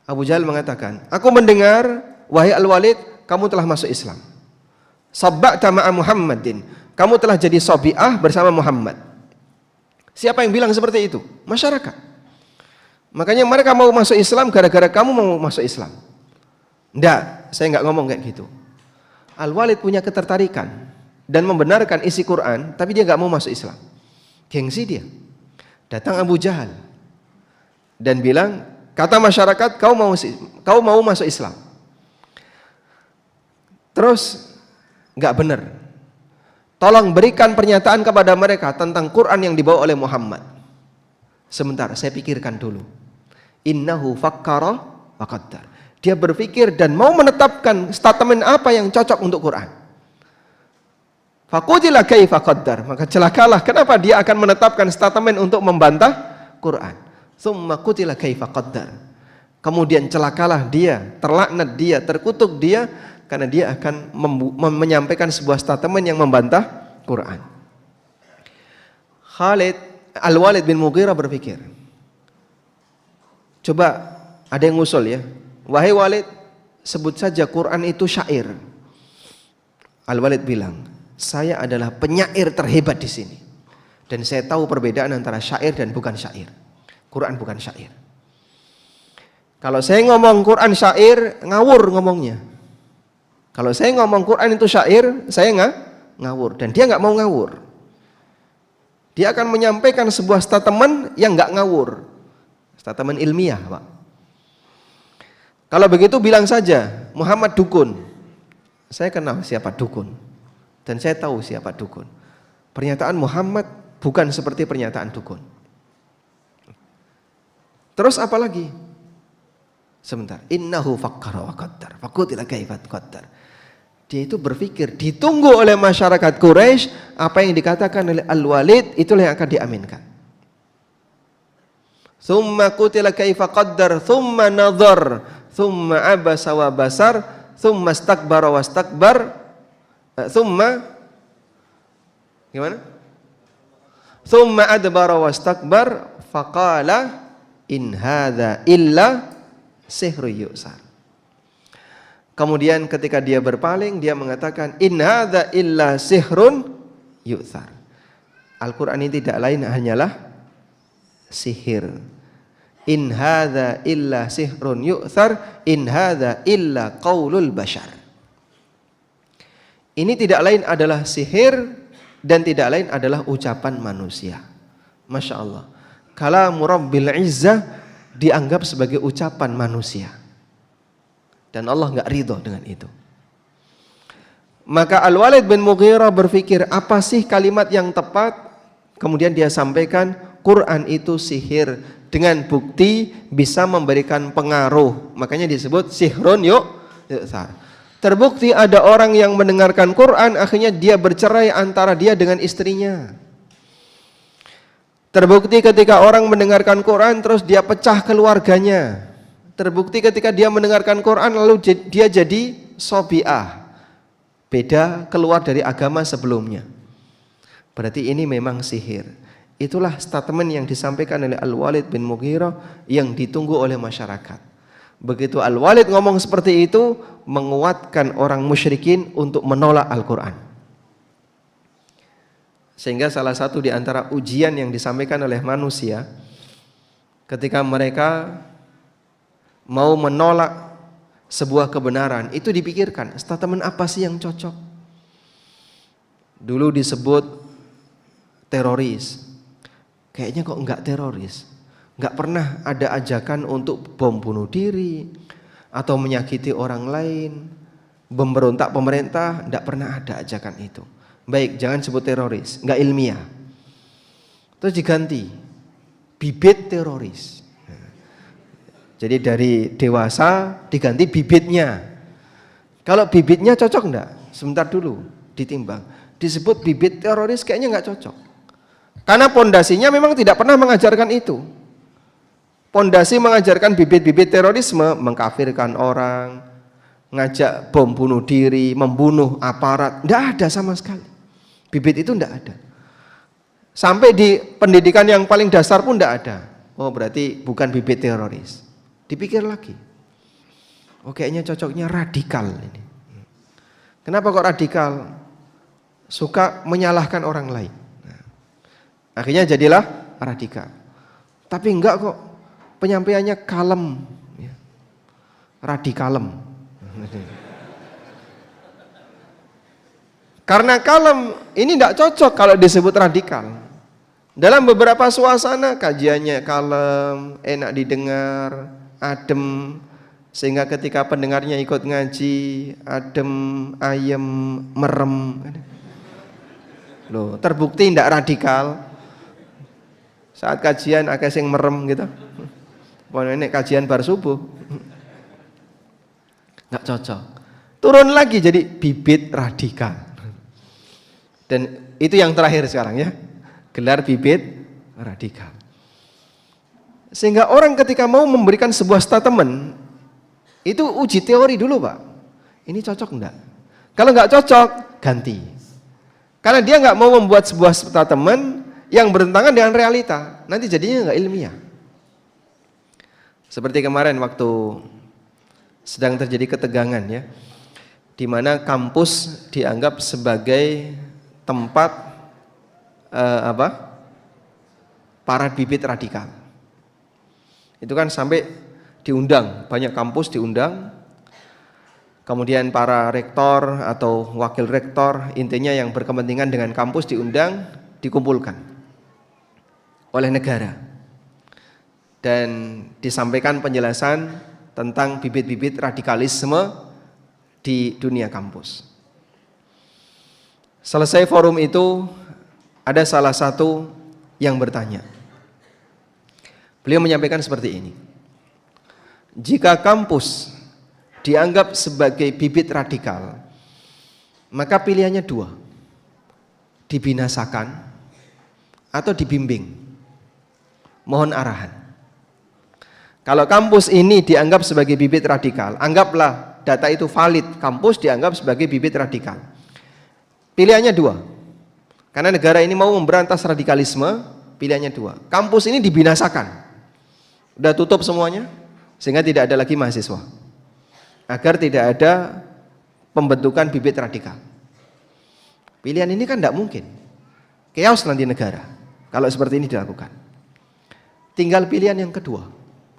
Abu Jahal mengatakan, "Aku mendengar, wahai Al-Walid, kamu telah masuk Islam. Sabba'ta ma'a Muhammadin. Kamu telah jadi sabi'ah bersama Muhammad." Siapa yang bilang seperti itu? Masyarakat. Makanya mereka mau masuk Islam gara-gara kamu mau masuk Islam. Enggak, saya enggak ngomong kayak gitu. Al-Walid punya ketertarikan dan membenarkan isi Quran, tapi dia enggak mau masuk Islam. Gengsi dia. Datang Abu Jahal dan bilang, kata masyarakat kau mau masuk Islam. Terus enggak benar. Tolong berikan pernyataan kepada mereka tentang Quran yang dibawa oleh Muhammad. Sebentar, saya pikirkan dulu. Innahu fakkara wa qaddar. Dia berpikir dan mau menetapkan statement apa yang cocok untuk Quran. Faqutila kaifa qaddar. Maka celakalah kenapa dia akan menetapkan statement untuk membantah Quran. Tsumma qutila kaifa qaddar. Kemudian celakalah dia, terlaknat dia, terkutuk dia, karena dia akan menyampaikan sebuah statement yang membantah Quran. Al-Walid bin Mughirah berpikir, coba ada yang ngusul ya, wahai Walid, sebut saja Quran itu syair. Al-Walid bilang, saya adalah penyair terhebat di sini, dan saya tahu perbedaan antara syair dan bukan syair. Quran bukan syair. Kalau saya ngomong Quran syair, ngawur ngomongnya. Kalau saya ngomong Quran itu syair, saya ngawur, dan dia nggak mau ngawur. Dia akan menyampaikan sebuah statement yang nggak ngawur, statement ilmiah, Pak. Kalau begitu bilang saja Muhammad dukun. Saya kenal siapa dukun, dan saya tahu siapa dukun. Pernyataan Muhammad bukan seperti pernyataan dukun. Terus apa lagi? Sebentar. Innahu fakkara wa qaddar. Faqutila kaifa qaddar. Dia itu berpikir, ditunggu oleh masyarakat Quraisy, apa yang dikatakan oleh Al-Walid itulah yang akan diaminkan. Thumma qutila kaifa qaddar, thumma nadhar, thumma abasa wa basar, thumma istakbara wastakbar, thumma gimana? Thumma adbara wastakbar, faqala in hadza illa sihrun yu'sar. Kemudian ketika dia berpaling, dia mengatakan in hadza illa sihrun yu'thar. Al-Qur'an ini tidak lain hanyalah sihir. In hadza illa sihrun yu'thar, in hadza illa qaulul bashar. Ini tidak lain adalah sihir dan tidak lain adalah ucapan manusia. Masya Allah. Kalamu Rabbil Izzah dianggap sebagai ucapan manusia. Dan Allah nggak ridho dengan itu. Maka Al-Walid bin Mughirah berpikir, apa sih kalimat yang tepat? Kemudian dia sampaikan, Quran itu sihir dengan bukti bisa memberikan pengaruh. Makanya disebut sihrun yu'thar. Terbukti ada orang yang mendengarkan Quran, akhirnya dia bercerai antara dia dengan istrinya. Terbukti ketika orang mendengarkan Quran terus dia pecah keluarganya. Terbukti ketika dia mendengarkan Quran lalu dia jadi sobi'ah, beda keluar dari agama sebelumnya. Berarti ini memang sihir. Itulah statement yang disampaikan oleh Al-Walid bin Mughirah yang ditunggu oleh masyarakat. Begitu Al-Walid ngomong seperti itu, menguatkan orang musyrikin untuk menolak Al-Quran. Sehingga salah satu di antara ujian yang disampaikan oleh manusia ketika mereka mau menolak sebuah kebenaran, itu dipikirkan statement apa sih yang cocok. Dulu disebut teroris, kayaknya kok enggak teroris, enggak pernah ada ajakan untuk bom bunuh diri atau menyakiti orang lain, memberontak pemerintah, enggak pernah ada ajakan itu. Baik, jangan sebut teroris, enggak ilmiah. Terus diganti bibit teroris. Jadi dari dewasa diganti bibitnya. Kalau bibitnya cocok enggak? Sebentar dulu ditimbang. Disebut bibit teroris kayaknya enggak cocok. Karena pondasinya memang tidak pernah mengajarkan itu. Pondasi mengajarkan bibit-bibit terorisme, mengkafirkan orang, ngajak bom bunuh diri, membunuh aparat, enggak ada sama sekali. Bibit itu enggak ada. Sampai di pendidikan yang paling dasar pun enggak ada. Oh, berarti bukan bibit teroris. Dipikir lagi, oh kayaknya cocoknya radikal ini. Kenapa kok radikal? Suka menyalahkan orang lain. Nah, akhirnya jadilah radikal. Tapi enggak kok, penyampaiannya kalem, ya. Radikalem. Karena kalem ini enggak cocok kalau disebut radikal. Dalam beberapa suasana kajiannya kalem, enak didengar, adem, sehingga ketika pendengarnya ikut ngaji adem, ayem, merem. Loh, terbukti tidak radikal. Saat kajian akeh sing merem gitu. Pokoknya kajian bar subuh. Enggak cocok. Turun lagi jadi bibit radikal. Dan itu yang terakhir sekarang ya. Gelar bibit radikal. Sehingga orang ketika mau memberikan sebuah statement itu uji teori dulu Pak. Ini cocok enggak? Kalau enggak cocok, ganti. Karena dia enggak mau membuat sebuah statement yang bertentangan dengan realita. Nanti jadinya enggak ilmiah. Seperti kemarin waktu sedang terjadi ketegangan ya, di mana kampus dianggap sebagai tempat para bibit radikal. Itu kan sampai diundang, banyak kampus diundang, kemudian para rektor atau wakil rektor, intinya yang berkepentingan dengan kampus diundang, dikumpulkan oleh negara dan disampaikan penjelasan tentang bibit-bibit radikalisme di dunia kampus. Selesai forum itu, ada salah satu yang bertanya. Beliau menyampaikan seperti ini. Jika kampus dianggap sebagai bibit radikal, Maka pilihannya dua, dibinasakan atau dibimbing. Mohon arahan. Kalau kampus ini dianggap sebagai bibit radikal, anggaplah data itu valid, kampus dianggap sebagai bibit radikal. Pilihannya dua. Karena negara ini mau memberantas radikalisme, pilihannya dua. Kampus ini dibinasakan. Udah tutup semuanya, sehingga tidak ada lagi mahasiswa. Agar tidak ada pembentukan bibit radikal. Pilihan ini kan tidak mungkin. Chaos nanti negara kalau seperti ini dilakukan. Tinggal pilihan yang kedua.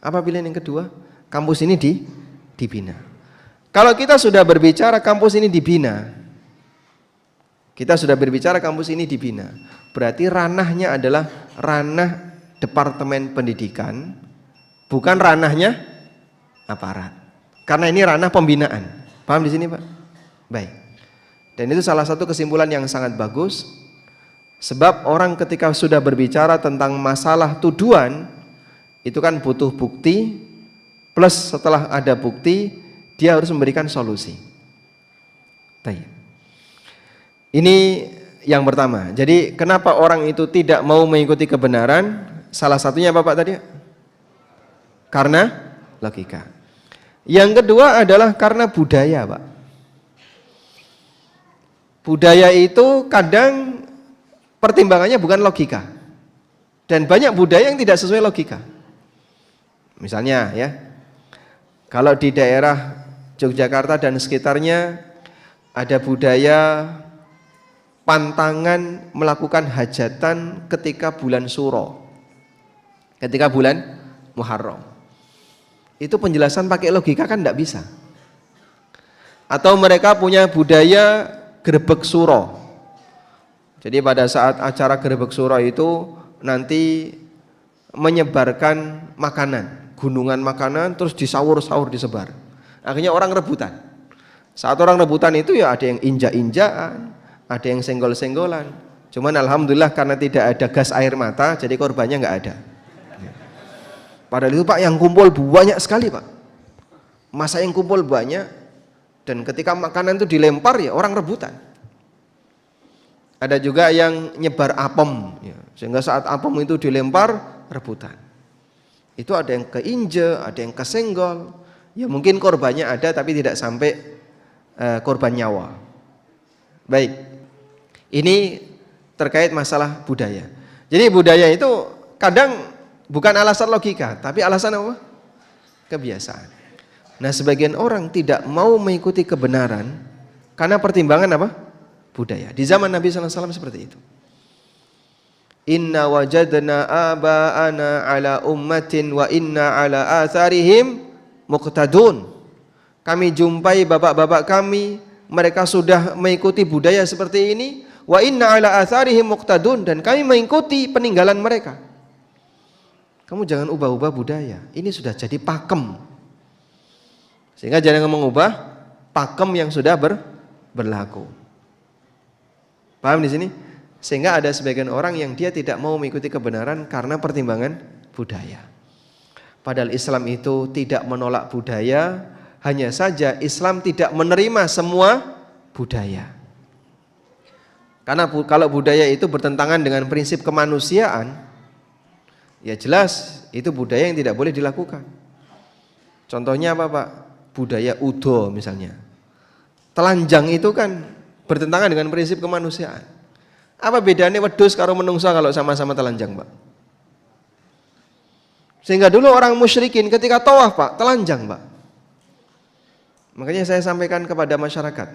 Apa pilihan yang kedua? Kampus ini dibina. Kalau kita sudah berbicara kampus ini dibina, berarti ranahnya adalah ranah Departemen Pendidikan, bukan ranahnya aparat. Karena ini ranah pembinaan. Paham di sini, Pak? Baik. Dan itu salah satu kesimpulan yang sangat bagus. Sebab orang ketika sudah berbicara tentang masalah tuduhan, itu kan butuh bukti, plus setelah ada bukti, dia harus memberikan solusi. Baik. Ini yang pertama. Jadi kenapa orang itu tidak mau mengikuti kebenaran? Salah satunya apa Pak tadi? Karena logika. Yang kedua adalah karena budaya, Pak. Budaya itu kadang pertimbangannya bukan logika. Dan banyak budaya yang tidak sesuai logika. Misalnya ya, kalau di daerah Yogyakarta dan sekitarnya ada budaya pantangan melakukan hajatan ketika bulan Suro, ketika bulan Muharram. Itu penjelasan pakai logika kan tidak bisa. Atau mereka punya budaya Grebek Suro. Jadi pada saat acara Grebek Suro itu nanti menyebarkan makanan, gunungan makanan, terus disawur-sawur disebar. Akhirnya orang rebutan. Saat orang rebutan itu ya ada yang injak-injakan, ada yang senggol-senggolan. Cuman alhamdulillah karena tidak ada gas air mata, jadi korbannya nggak ada. Padahal itu Pak yang kumpul banyak sekali Pak. Masa yang kumpul banyak, dan ketika makanan itu dilempar ya orang rebutan. Ada juga yang nyebar apem, ya, sehingga saat apem itu dilempar rebutan. Itu ada yang keinjek, ada yang kesenggol. Ya mungkin korbannya ada tapi tidak sampai korban nyawa. Baik, ini terkait masalah budaya. Jadi budaya itu kadang bukan alasan logika, tapi alasan apa? Kebiasaan. Nah sebagian orang tidak mau mengikuti kebenaran karena pertimbangan apa? Budaya. Di zaman Nabi SAW seperti itu. Inna wajadna aba'ana ala ummatin wa inna ala atharihim muqtadun. Kami jumpai bapak-bapak kami, mereka sudah mengikuti budaya seperti ini, wa inna ala atharihim muqtadun, dan kami mengikuti peninggalan mereka. Kamu jangan ubah-ubah budaya. Ini sudah jadi pakem. Sehingga jangan mengubah pakem yang sudah berlaku. Paham di sini? Sehingga ada sebagian orang yang dia tidak mau mengikuti kebenaran karena pertimbangan budaya. Padahal Islam itu tidak menolak budaya, hanya saja Islam tidak menerima semua budaya. Karena kalau budaya itu bertentangan dengan prinsip kemanusiaan, ya jelas itu budaya yang tidak boleh dilakukan. Contohnya apa Pak? Budaya udo misalnya. Telanjang itu kan bertentangan dengan prinsip kemanusiaan. Apa bedanya wedhus karo menungsa kalau sama-sama telanjang Pak? Sehingga dulu orang musyrikin ketika tawaf Pak, telanjang Pak. Makanya saya sampaikan kepada masyarakat,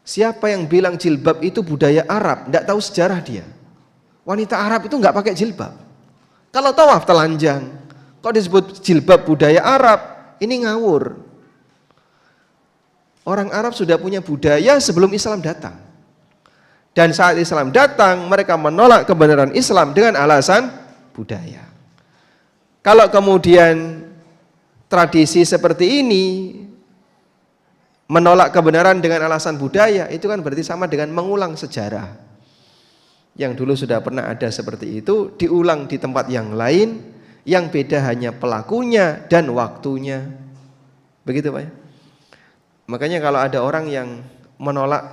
siapa yang bilang jilbab itu budaya Arab, tidak tahu sejarah dia. Wanita Arab itu nggak pakai jilbab. Kalau tawaf telanjang, kok disebut jilbab budaya Arab? Ini ngawur. Orang Arab sudah punya budaya sebelum Islam datang. Dan saat Islam datang, mereka menolak kebenaran Islam dengan alasan budaya. Kalau kemudian tradisi seperti ini menolak kebenaran dengan alasan budaya, itu kan berarti sama dengan mengulang sejarah. Yang dulu sudah pernah ada seperti itu, diulang di tempat yang lain, yang beda hanya pelakunya dan waktunya. Begitu Pak ya? Makanya kalau ada orang yang menolak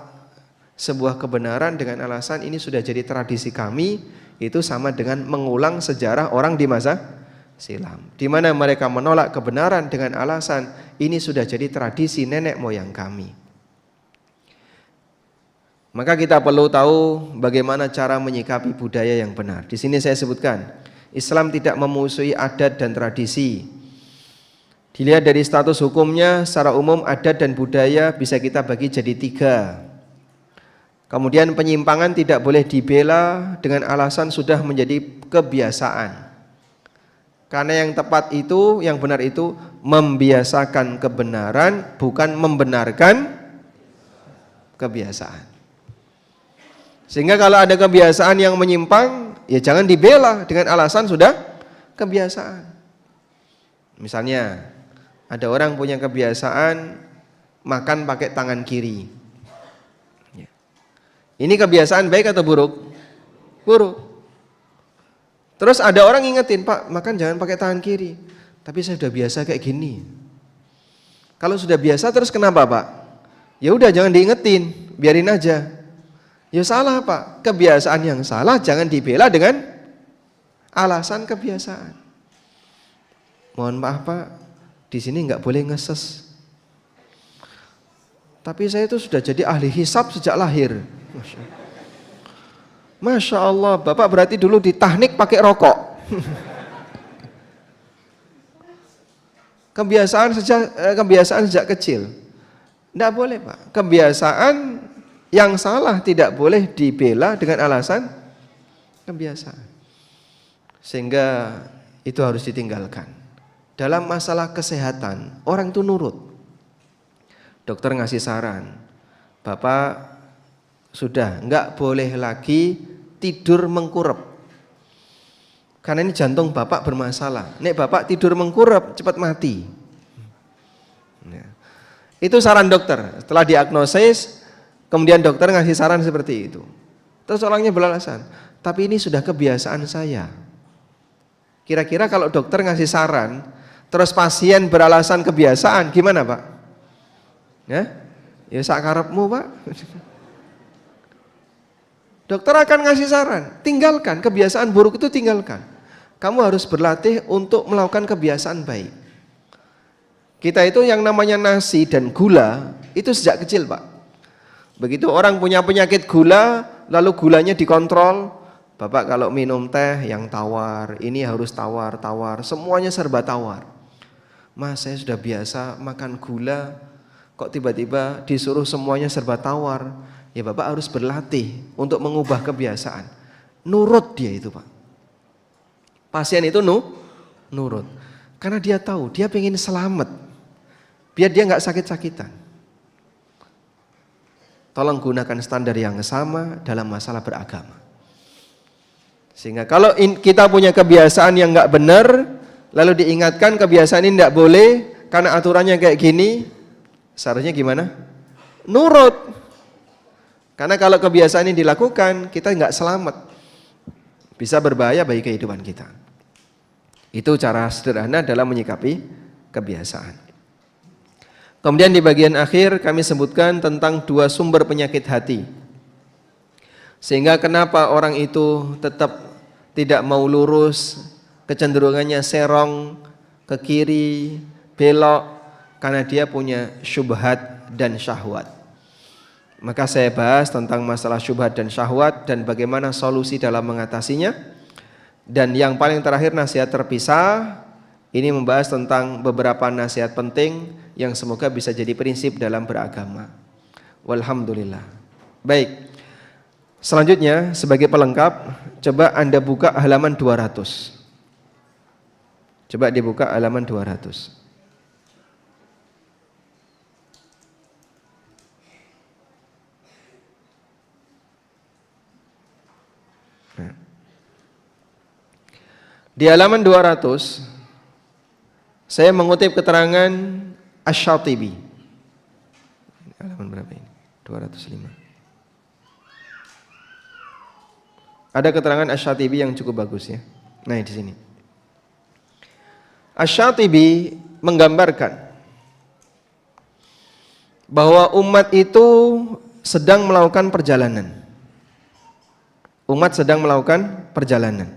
sebuah kebenaran dengan alasan ini sudah jadi tradisi kami, itu sama dengan mengulang sejarah orang di masa silam, di mana mereka menolak kebenaran dengan alasan ini sudah jadi tradisi nenek moyang kami. Maka kita perlu tahu bagaimana cara menyikapi budaya yang benar. Di sini saya sebutkan, Islam tidak memusuhi adat dan tradisi. Dilihat dari status hukumnya, secara umum adat dan budaya bisa kita bagi jadi 3. Kemudian penyimpangan tidak boleh dibela dengan alasan sudah menjadi kebiasaan. Karena yang tepat itu, yang benar itu membiasakan kebenaran, bukan membenarkan kebiasaan. Sehingga kalau ada kebiasaan yang menyimpang, ya jangan dibela dengan alasan sudah kebiasaan. Misalnya, ada orang punya kebiasaan makan pakai tangan kiri. Ini kebiasaan baik atau buruk? Buruk. Terus ada orang ingetin, Pak, makan jangan pakai tangan kiri. Tapi saya sudah biasa kayak gini. Kalau sudah biasa terus kenapa, Pak? Ya udah jangan diingetin, biarin aja. Ya salah, Pak. Kebiasaan yang salah jangan dibela dengan alasan kebiasaan. Mohon maaf, Pak, di sini nggak boleh ngeses. Tapi saya itu sudah jadi ahli hisab sejak lahir. Masya Allah, Bapak berarti dulu di teknik pakai rokok. Kebiasaan sejak kecil. Tidak boleh, Pak. Kebiasaan yang salah tidak boleh dibela dengan alasan kebiasaan. Sehingga itu harus ditinggalkan. Dalam masalah kesehatan, orang itu nurut. Dokter ngasih saran, Bapak sudah enggak boleh lagi tidur mengkurep. Karena ini jantung Bapak bermasalah. Nek Bapak tidur mengkurep cepat mati. Itu saran dokter. Setelah diagnosis, kemudian dokter ngasih saran seperti itu. Terus orangnya beralasan, tapi ini sudah kebiasaan saya. Kira-kira kalau dokter ngasih saran, terus pasien beralasan kebiasaan, gimana, Pak? Ya sakarepmu, Pak. Dokter akan ngasih saran, tinggalkan kebiasaan buruk itu, tinggalkan. Kamu harus berlatih untuk melakukan kebiasaan baik. Kita itu yang namanya nasi dan gula itu sejak kecil, Pak. Begitu orang punya penyakit gula, lalu gulanya dikontrol. Bapak kalau minum teh yang tawar, ini harus tawar, semuanya serba tawar. Mas, saya sudah biasa makan gula, kok tiba-tiba disuruh semuanya serba tawar. Ya Bapak harus berlatih untuk mengubah kebiasaan. Nurut dia itu, Pak. Pasien itu nurut. Karena dia tahu, dia pengen selamat. Biar dia nggak sakit-sakitan. Tolong gunakan standar yang sama dalam masalah beragama. Sehingga kalau kita punya kebiasaan yang nggak benar, lalu diingatkan kebiasaan ini nggak boleh karena aturannya kayak gini, seharusnya gimana? Nurut. Karena kalau kebiasaan ini dilakukan, kita nggak selamat, bisa berbahaya bagi kehidupan kita. Itu cara sederhana dalam menyikapi kebiasaan. Kemudian di bagian akhir kami sebutkan tentang 2 sumber penyakit hati. Sehingga kenapa orang itu tetap tidak mau lurus, kecenderungannya serong ke kiri, belok, karena dia punya syubhat dan syahwat. Maka saya bahas tentang masalah syubhat dan syahwat dan bagaimana solusi dalam mengatasinya. Dan yang paling terakhir nasihat terpisah, ini membahas tentang beberapa nasihat penting yang semoga bisa jadi prinsip dalam beragama. Walhamdulillah. Baik. Selanjutnya sebagai pelengkap, coba Anda buka halaman 200. Coba dibuka halaman 200. Nah. Di halaman 200 saya mengutip keterangan Asy-Syatibi. Halaman berapa ini? 205. Ada keterangan Asy-Syatibi yang cukup bagus ya. Nah, di sini. Asy-Syatibi menggambarkan bahwa umat itu sedang melakukan perjalanan. Umat sedang melakukan perjalanan.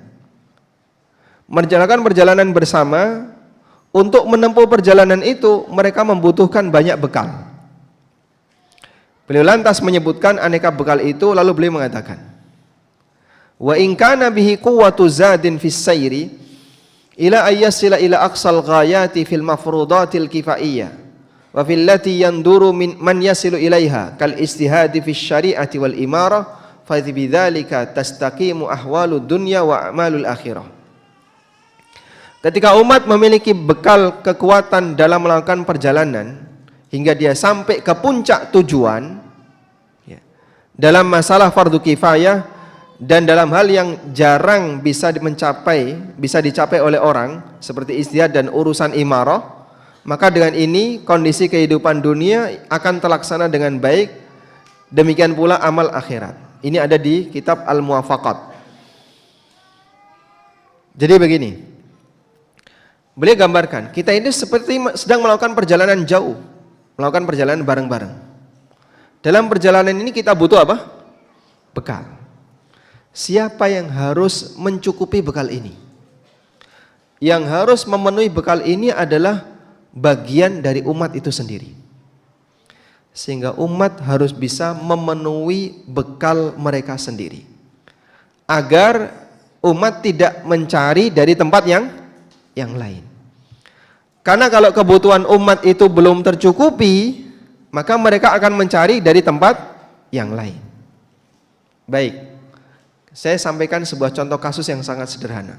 Menjalankan perjalanan bersama. Untuk menempuh perjalanan itu mereka membutuhkan banyak bekal. Beliau lantas menyebutkan aneka bekal itu, lalu beliau mengatakan, wa in kana bihi quwwatu zadin fis sayri ila ayyasila ila aqsal ghayati fil mafrudatil kifaiyah wa fil lati yanduru min man yasilu ilaiha kal istihadi fis syari'ati wal imarah fa bidzalika tastaqimu ahwalud dunya wa a'malul akhirah. Ketika umat memiliki bekal kekuatan dalam melakukan perjalanan hingga dia sampai ke puncak tujuan, ya, dalam masalah fardu kifayah dan dalam hal yang jarang bisa dicapai oleh orang seperti ijtihad dan urusan imarah, maka dengan ini kondisi kehidupan dunia akan terlaksana dengan baik, demikian pula amal akhirat. Ini ada di kitab Al-Muwafaqat. Jadi begini, beliau gambarkan, kita ini seperti sedang melakukan perjalanan jauh, melakukan perjalanan bareng-bareng. Dalam perjalanan ini kita butuh apa? Bekal. Siapa yang harus mencukupi bekal ini? Yang harus memenuhi bekal ini adalah bagian dari umat itu sendiri. Sehingga umat harus bisa memenuhi bekal mereka sendiri. Agar umat tidak mencari dari tempat yang lain. Karena kalau kebutuhan umat itu belum tercukupi, maka mereka akan mencari dari tempat yang lain. Baik, saya sampaikan sebuah contoh kasus yang sangat sederhana.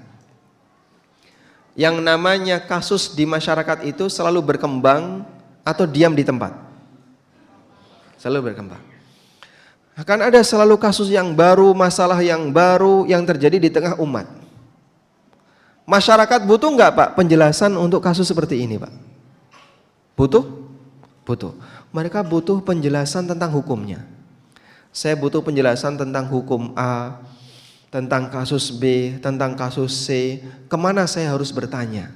Yang namanya kasus di masyarakat itu selalu berkembang atau diam di tempat. Selalu berkembang. Akan ada selalu kasus yang baru, masalah yang baru yang terjadi di tengah umat. Masyarakat butuh nggak Pak penjelasan untuk kasus seperti ini Pak? Butuh? Butuh. Mereka butuh penjelasan tentang hukumnya. Saya butuh penjelasan tentang hukum A, tentang kasus B, tentang kasus C. Kemana saya harus bertanya?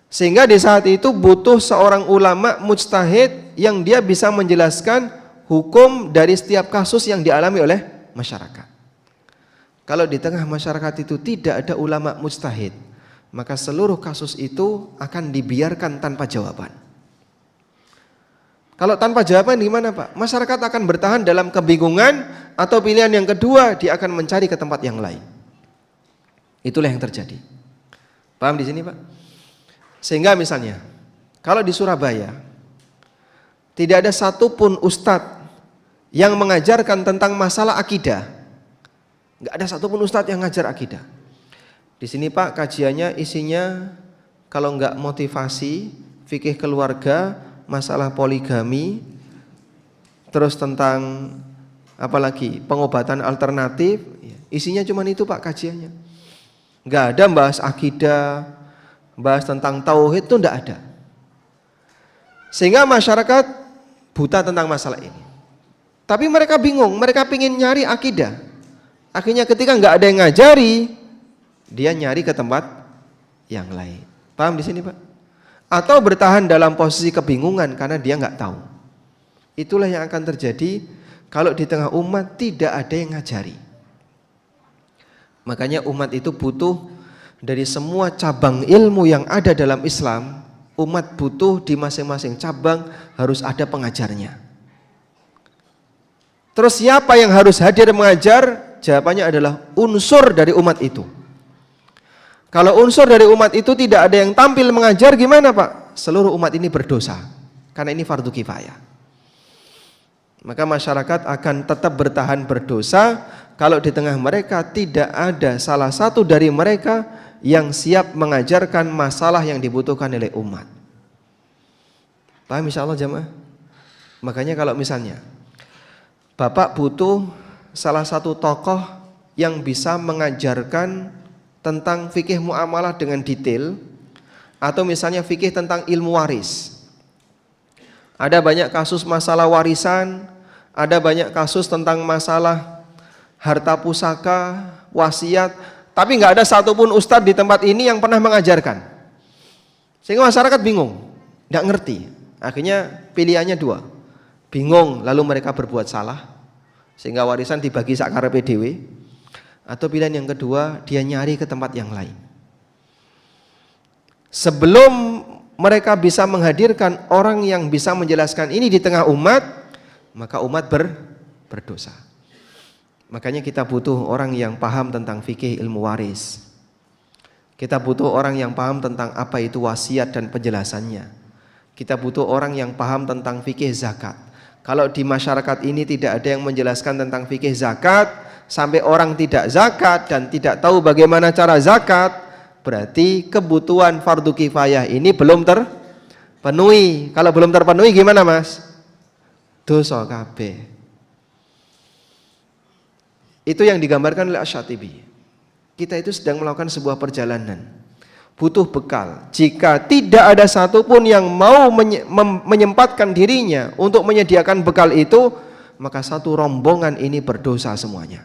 Sehingga di saat itu butuh seorang ulama mujtahid yang dia bisa menjelaskan hukum dari setiap kasus yang dialami oleh masyarakat. Kalau di tengah masyarakat itu tidak ada ulama mujtahid, maka seluruh kasus itu akan dibiarkan tanpa jawaban. Kalau tanpa jawaban gimana Pak? Masyarakat akan bertahan dalam kebingungan, atau pilihan yang kedua dia akan mencari ke tempat yang lain. Itulah yang terjadi. Paham di sini Pak? Sehingga misalnya kalau di Surabaya tidak ada satupun ustadz yang mengajarkan tentang masalah akidah. Nggak ada satupun ustadz yang ngajar akidah. Di sini Pak kajiannya isinya kalau nggak motivasi, fikih keluarga, masalah poligami, terus tentang apalagi pengobatan alternatif, isinya cuma itu Pak kajiannya. Nggak ada bahas akidah, bahas tentang tauhid, itu nggak ada. Sehingga masyarakat buta tentang masalah ini. Tapi mereka bingung, mereka pingin nyari akidah. Akhirnya ketika nggak ada yang ngajari, dia nyari ke tempat yang lain. Paham di sini Pak? Atau bertahan dalam posisi kebingungan karena dia nggak tahu. Itulah yang akan terjadi kalau di tengah umat tidak ada yang ngajari. Makanya umat itu butuh dari semua cabang ilmu yang ada dalam Islam, umat butuh di masing-masing cabang harus ada pengajarnya. Terus siapa yang harus hadir mengajar? Jawabannya adalah unsur dari umat itu. Kalau unsur dari umat itu tidak ada yang tampil mengajar, gimana Pak? Seluruh umat ini berdosa, karena ini fardu kifayah. Maka masyarakat akan tetap bertahan berdosa kalau di tengah mereka tidak ada salah satu dari mereka yang siap mengajarkan masalah yang dibutuhkan oleh umat. Paham insyaallah jamaah? Makanya kalau misalnya Bapak butuh salah satu tokoh yang bisa mengajarkan tentang fikih muamalah dengan detail, atau misalnya fikih tentang ilmu waris. Ada banyak kasus masalah warisan, ada banyak kasus tentang masalah harta pusaka, wasiat, tapi nggak ada satupun ustadz di tempat ini yang pernah mengajarkan. Sehingga masyarakat bingung, nggak ngerti. Akhirnya pilihannya dua, bingung lalu mereka berbuat salah sehingga warisan dibagi sakarepe dhewe, atau pilihan yang kedua dia nyari ke tempat yang lain. Sebelum mereka bisa menghadirkan orang yang bisa menjelaskan ini di tengah umat, maka umat berdosa. Makanya kita butuh orang yang paham tentang fikih ilmu waris. Kita butuh orang yang paham tentang apa itu wasiat dan penjelasannya. Kita butuh orang yang paham tentang fikih zakat. Kalau di masyarakat ini tidak ada yang menjelaskan tentang fikih zakat, sampai orang tidak zakat dan tidak tahu bagaimana cara zakat, berarti kebutuhan fardu kifayah ini belum terpenuhi. Kalau belum terpenuhi gimana Mas? Dosa kabeh. Itu yang digambarkan oleh Asy-Syatibi. Kita itu sedang melakukan sebuah perjalanan, butuh bekal. Jika tidak ada satupun yang mau menyempatkan dirinya untuk menyediakan bekal itu, maka satu rombongan ini berdosa semuanya.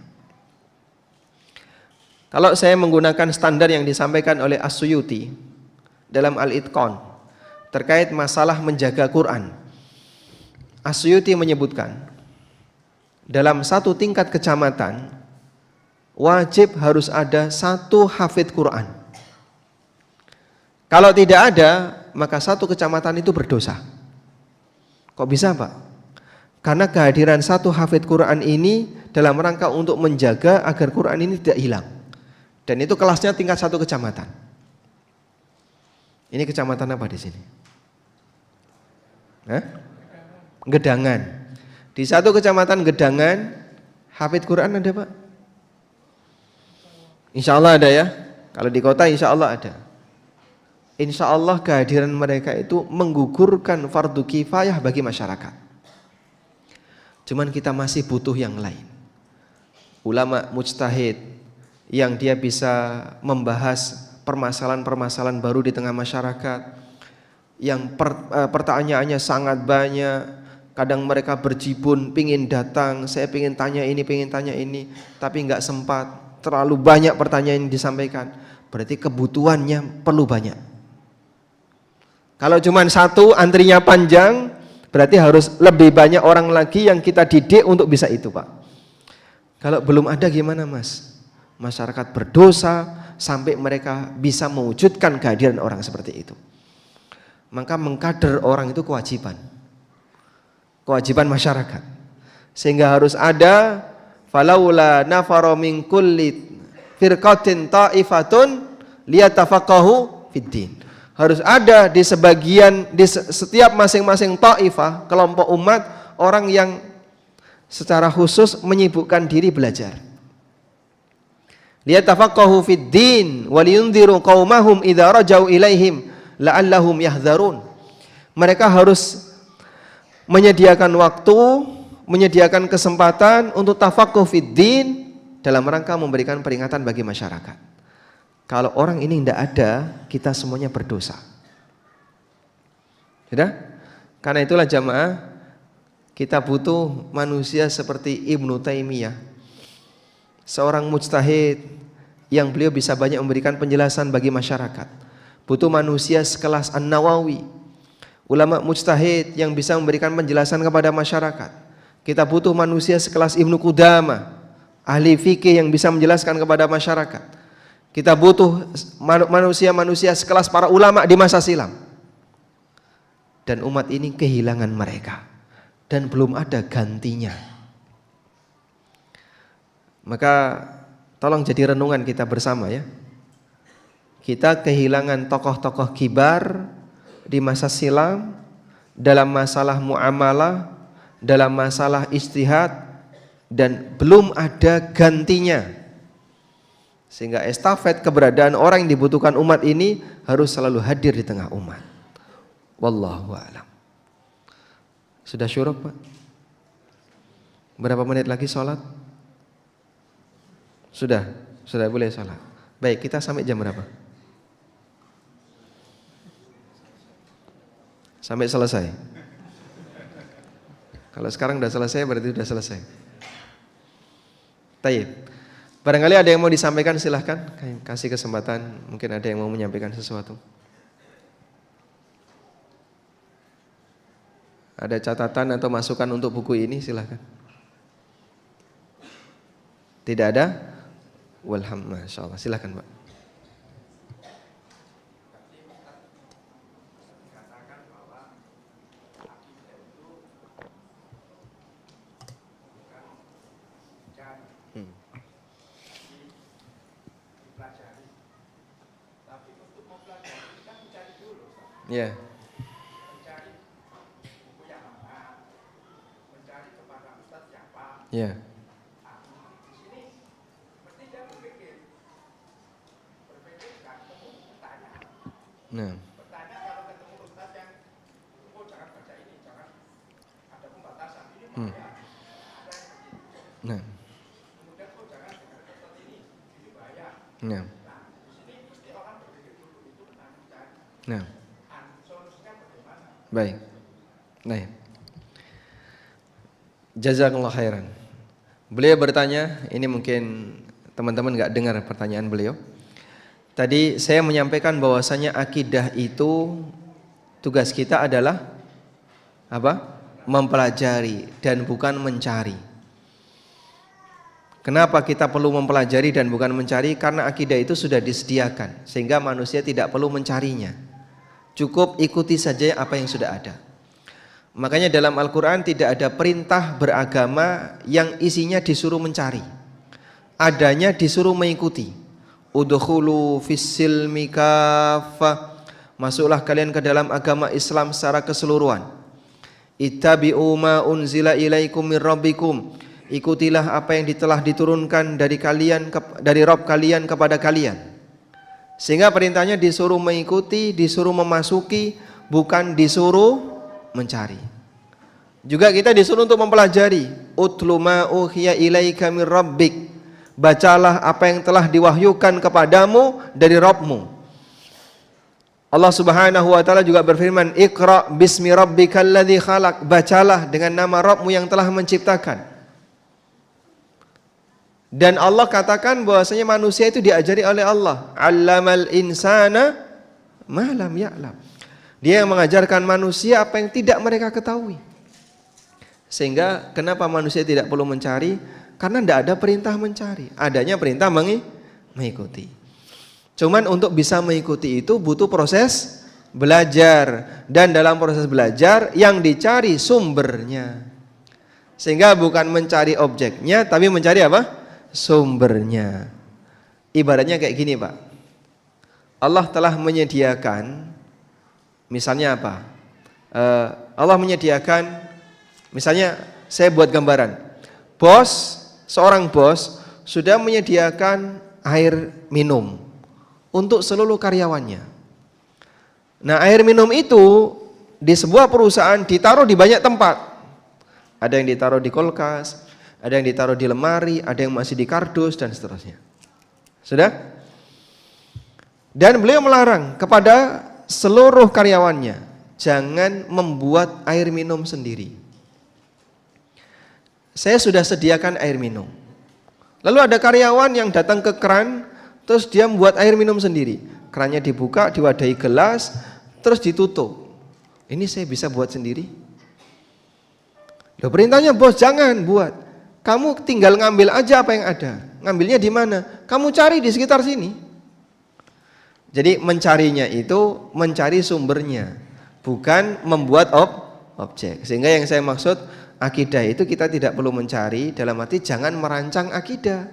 Kalau saya menggunakan standar yang disampaikan oleh As-Suyuti dalam Al-Itqan terkait masalah menjaga Quran, As-Suyuti menyebutkan dalam satu tingkat kecamatan wajib harus ada satu hafidz Quran. Kalau tidak ada, maka satu kecamatan itu berdosa. Kok bisa Pak? Karena kehadiran satu hafidz Quran ini dalam rangka untuk menjaga agar Quran ini tidak hilang. Dan itu kelasnya tingkat satu kecamatan. Ini kecamatan apa di sini? Gedangan. Di satu kecamatan Gedangan, hafidz Quran ada Pak? Insya Allah ada ya. Kalau di kota insya Allah ada. Insya Allah kehadiran mereka itu menggugurkan fardu kifayah bagi masyarakat. Cuman kita masih butuh yang lain. Ulama mujtahid yang dia bisa membahas permasalahan-permasalahan baru di tengah masyarakat, yang pertanyaannya sangat banyak. Kadang mereka berjibun, pingin datang, saya pingin tanya ini, tapi nggak sempat. Terlalu banyak pertanyaan yang disampaikan. Berarti kebutuhannya perlu banyak. Kalau cuma satu antrinya panjang, berarti harus lebih banyak orang lagi yang kita didik untuk bisa itu Pak. Kalau belum ada gimana Mas? Masyarakat berdosa sampai mereka bisa mewujudkan kehadiran orang seperti itu. Maka mengkader orang itu kewajiban masyarakat. Sehingga harus ada falaula nafara min kulli firqatin ta'ifatun liyatafaqahu fiddin. Harus ada di setiap masing-masing ta'ifah, kelompok umat, orang yang secara khusus menyibukkan diri belajar. Liyatafaqahu fiddin wa liyundhiru qaumahum idza rajau ilaihim la'allahum yahdharun. Mereka harus menyediakan waktu, menyediakan kesempatan untuk tafaqquh fiddin dalam rangka memberikan peringatan bagi masyarakat. Kalau orang ini tidak ada, kita semuanya berdosa. Sudah? Karena itulah jamaah, kita butuh manusia seperti Ibnu Taimiyah, seorang mujtahid yang beliau bisa banyak memberikan penjelasan bagi masyarakat. Butuh manusia sekelas An-Nawawi, ulama mujtahid yang bisa memberikan penjelasan kepada masyarakat. Kita butuh manusia sekelas Ibnu Qudamah, ahli fikih yang bisa menjelaskan kepada masyarakat. Kita butuh manusia-manusia sekelas para ulama di masa silam. Dan umat ini kehilangan mereka dan belum ada gantinya. Maka tolong jadi renungan kita bersama ya. Kita kehilangan tokoh-tokoh kibar di masa silam dalam masalah muamalah, dalam masalah ijtihad, dan belum ada gantinya. Sehingga estafet keberadaan orang yang dibutuhkan umat ini harus selalu hadir di tengah umat. Wallahu a'lam. Sudah syuruk Pak? Berapa menit lagi sholat? Sudah boleh sholat. Baik, kita sampai jam berapa? Sampai selesai. Kalau sekarang sudah selesai berarti sudah selesai. Tayyib. Barangkali ada yang mau disampaikan, silahkan. Kasih kesempatan, mungkin ada yang mau menyampaikan sesuatu. Ada catatan atau masukan untuk buku ini? Silahkan. Tidak ada? Walhamdulillah, masyaallah. Silahkan Pak. Ya. Ya. Nah. Nah. Nah. Nah. Baik. Baik. Jazakallah khairan. Beliau bertanya, ini mungkin teman-teman nggak dengar pertanyaan beliau. Tadi saya menyampaikan bahwasanya akidah itu tugas kita adalah apa? Mempelajari dan bukan mencari. Kenapa kita perlu mempelajari dan bukan mencari? Karena akidah itu sudah disediakan sehingga manusia tidak perlu mencarinya. Cukup ikuti saja apa yang sudah ada. Makanya dalam Al-Quran tidak ada perintah beragama yang isinya disuruh mencari. Adanya disuruh mengikuti. Udkhulu fis-silmi kaffah. Masuklah kalian ke dalam agama Islam secara keseluruhan. Ittabi'u ma unzila ilaikum mir rabbikum. Ikutilah apa yang telah diturunkan dari kalian, dari Rabb kalian kepada kalian. Sehingga perintahnya disuruh mengikuti, disuruh memasuki, bukan disuruh mencari. Juga kita disuruh untuk mempelajari. Utlu ma uhiya ilaika mir rabbik. Bacalah apa yang telah diwahyukan kepadamu dari Rabbmu. Allah Subhanahu wa taala juga berfirman, Iqra bismi rabbikal ladzi khalaq. Bacalah dengan nama Rabbmu yang telah menciptakan. Dan Allah katakan bahwasanya manusia itu diajari oleh Allah. Allamal insana ma lam ya'lam. Dia yang mengajarkan manusia apa yang tidak mereka ketahui. Sehingga kenapa manusia tidak perlu mencari? Karena tidak ada perintah mencari. Adanya perintah mengikuti. Cuman untuk bisa mengikuti itu butuh proses belajar. Dan dalam proses belajar yang dicari sumbernya. Sehingga bukan mencari objeknya, tapi mencari apa? Sumbernya. Ibaratnya kayak gini Pak. Allah telah menyediakan, misalnya apa? Allah menyediakan, misalnya saya buat gambaran. Seorang bos sudah menyediakan air minum untuk seluruh karyawannya. Nah, air minum itu di sebuah perusahaan ditaruh di banyak tempat. Ada yang ditaruh di kulkas, ada yang ditaruh di lemari, ada yang masih di kardus dan seterusnya. Sudah? Dan beliau melarang kepada seluruh karyawannya, jangan membuat air minum sendiri. Saya sudah sediakan air minum. Lalu ada karyawan yang datang ke keran, terus dia membuat air minum sendiri. Kerannya dibuka, diwadahi gelas, terus ditutup. Ini saya bisa buat sendiri? Loh, perintahnya bos jangan buat. Kamu tinggal ngambil aja apa yang ada. Ngambilnya di mana? Kamu cari di sekitar sini. Jadi mencarinya itu mencari sumbernya, bukan membuat objek. Sehingga yang saya maksud akidah itu kita tidak perlu mencari, dalam arti jangan merancang akidah.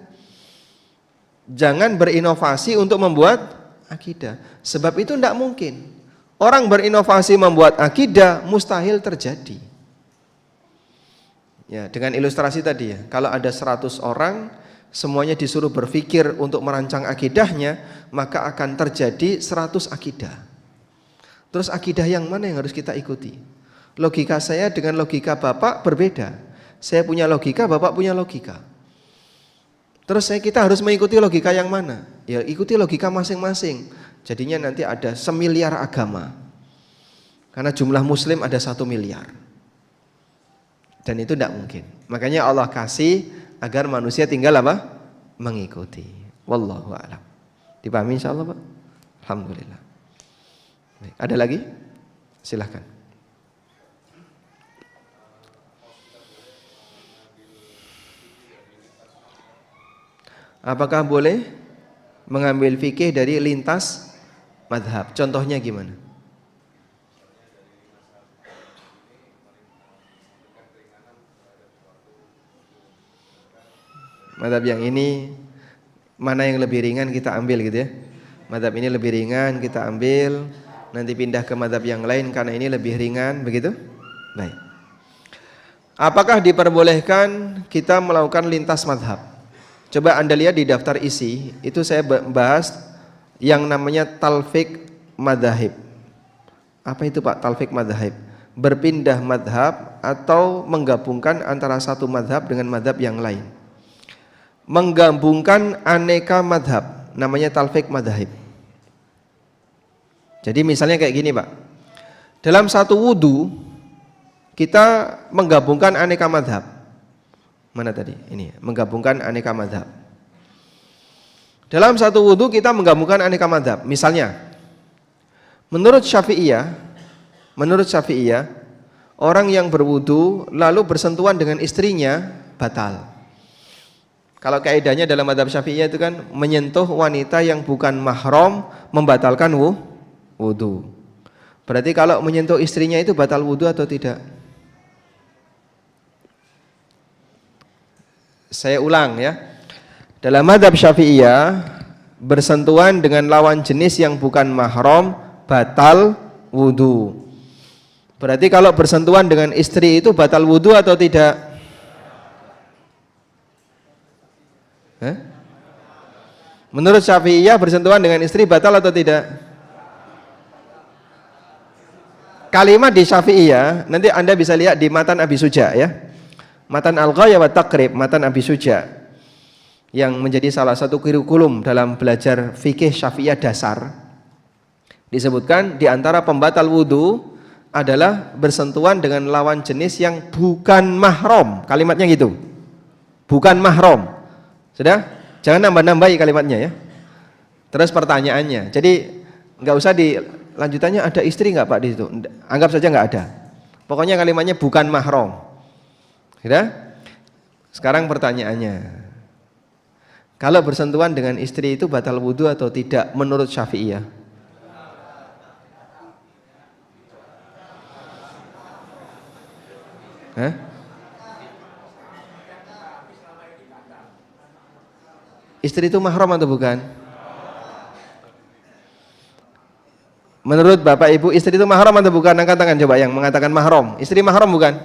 Jangan berinovasi untuk membuat akidah. Sebab itu tidak mungkin. Orang berinovasi membuat akidah mustahil terjadi. Ya, dengan ilustrasi tadi ya, kalau ada 100 orang semuanya disuruh berpikir untuk merancang akidahnya, maka akan terjadi 100 akidah. Terus akidah yang mana yang harus kita ikuti? Logika saya dengan logika Bapak berbeda. Saya punya logika, Bapak punya logika. Terus kita harus mengikuti logika yang mana? Ya ikuti logika masing-masing. Jadinya nanti ada semiliar agama. Karena jumlah muslim ada 1 miliar. Dan itu tidak mungkin. Makanya Allah kasih agar manusia tinggal apa? Mengikuti. Wallahu a'lam. Dipahami insyaallah Pak? Alhamdulillah. Baik. Ada lagi? Silahkan. Apakah boleh mengambil fikih dari lintas madhab? Contohnya gimana? Madhab yang ini mana yang lebih ringan kita ambil gitu ya. Madhab ini lebih ringan kita ambil, nanti pindah ke madhab yang lain karena ini lebih ringan, begitu? Baik. Apakah diperbolehkan kita melakukan lintas madhab? Coba Anda lihat di daftar isi, itu saya bahas yang namanya talfik madhahib. Apa itu Pak talfik madhahib? Berpindah madhab atau menggabungkan antara satu madhab dengan madhab yang lain. Menggabungkan aneka madhab, namanya talfik madhahib. Jadi misalnya kayak gini Pak, dalam satu wudu kita menggabungkan aneka madhab. Mana tadi? Ini, menggabungkan aneka madhab. Dalam satu wudu kita menggabungkan aneka madhab. Misalnya, menurut Syafi'iyah, orang yang berwudu lalu bersentuhan dengan istrinya batal. Kalau kaidahnya dalam madhab Syafi'iyah itu kan menyentuh wanita yang bukan mahram membatalkan wudu. Berarti kalau menyentuh istrinya itu batal wudu atau tidak? Saya ulang ya. Dalam madhab Syafi'iyah bersentuhan dengan lawan jenis yang bukan mahram batal wudu. Berarti kalau bersentuhan dengan istri itu batal wudu atau tidak? Menurut Syafi'iyah bersentuhan dengan istri batal atau tidak? Kalimat di Syafi'iyah nanti Anda bisa lihat di Matan Abi Suja ya. Matan Al-Ghayah wa Taqrib, Matan Abi Suja yang menjadi salah satu kurikulum dalam belajar fikih Syafi'iyah dasar. Disebutkan di antara pembatal wudu adalah bersentuhan dengan lawan jenis yang bukan mahram. Kalimatnya gitu. Bukan mahram. Sudah? Jangan nambah-nambahi kalimatnya ya. Terus pertanyaannya. Jadi enggak usah lanjutannya ada istri enggak Pak di situ? Anggap saja enggak ada. Pokoknya kalimatnya bukan mahram. Sudah? Sekarang pertanyaannya. Kalau bersentuhan dengan istri itu batal wudu atau tidak menurut Syafi'iyah? Hah? Istri itu mahram atau bukan? Menurut Bapak Ibu istri itu mahram atau bukan? Angkat tangan coba yang mengatakan mahram. Istri mahram bukan?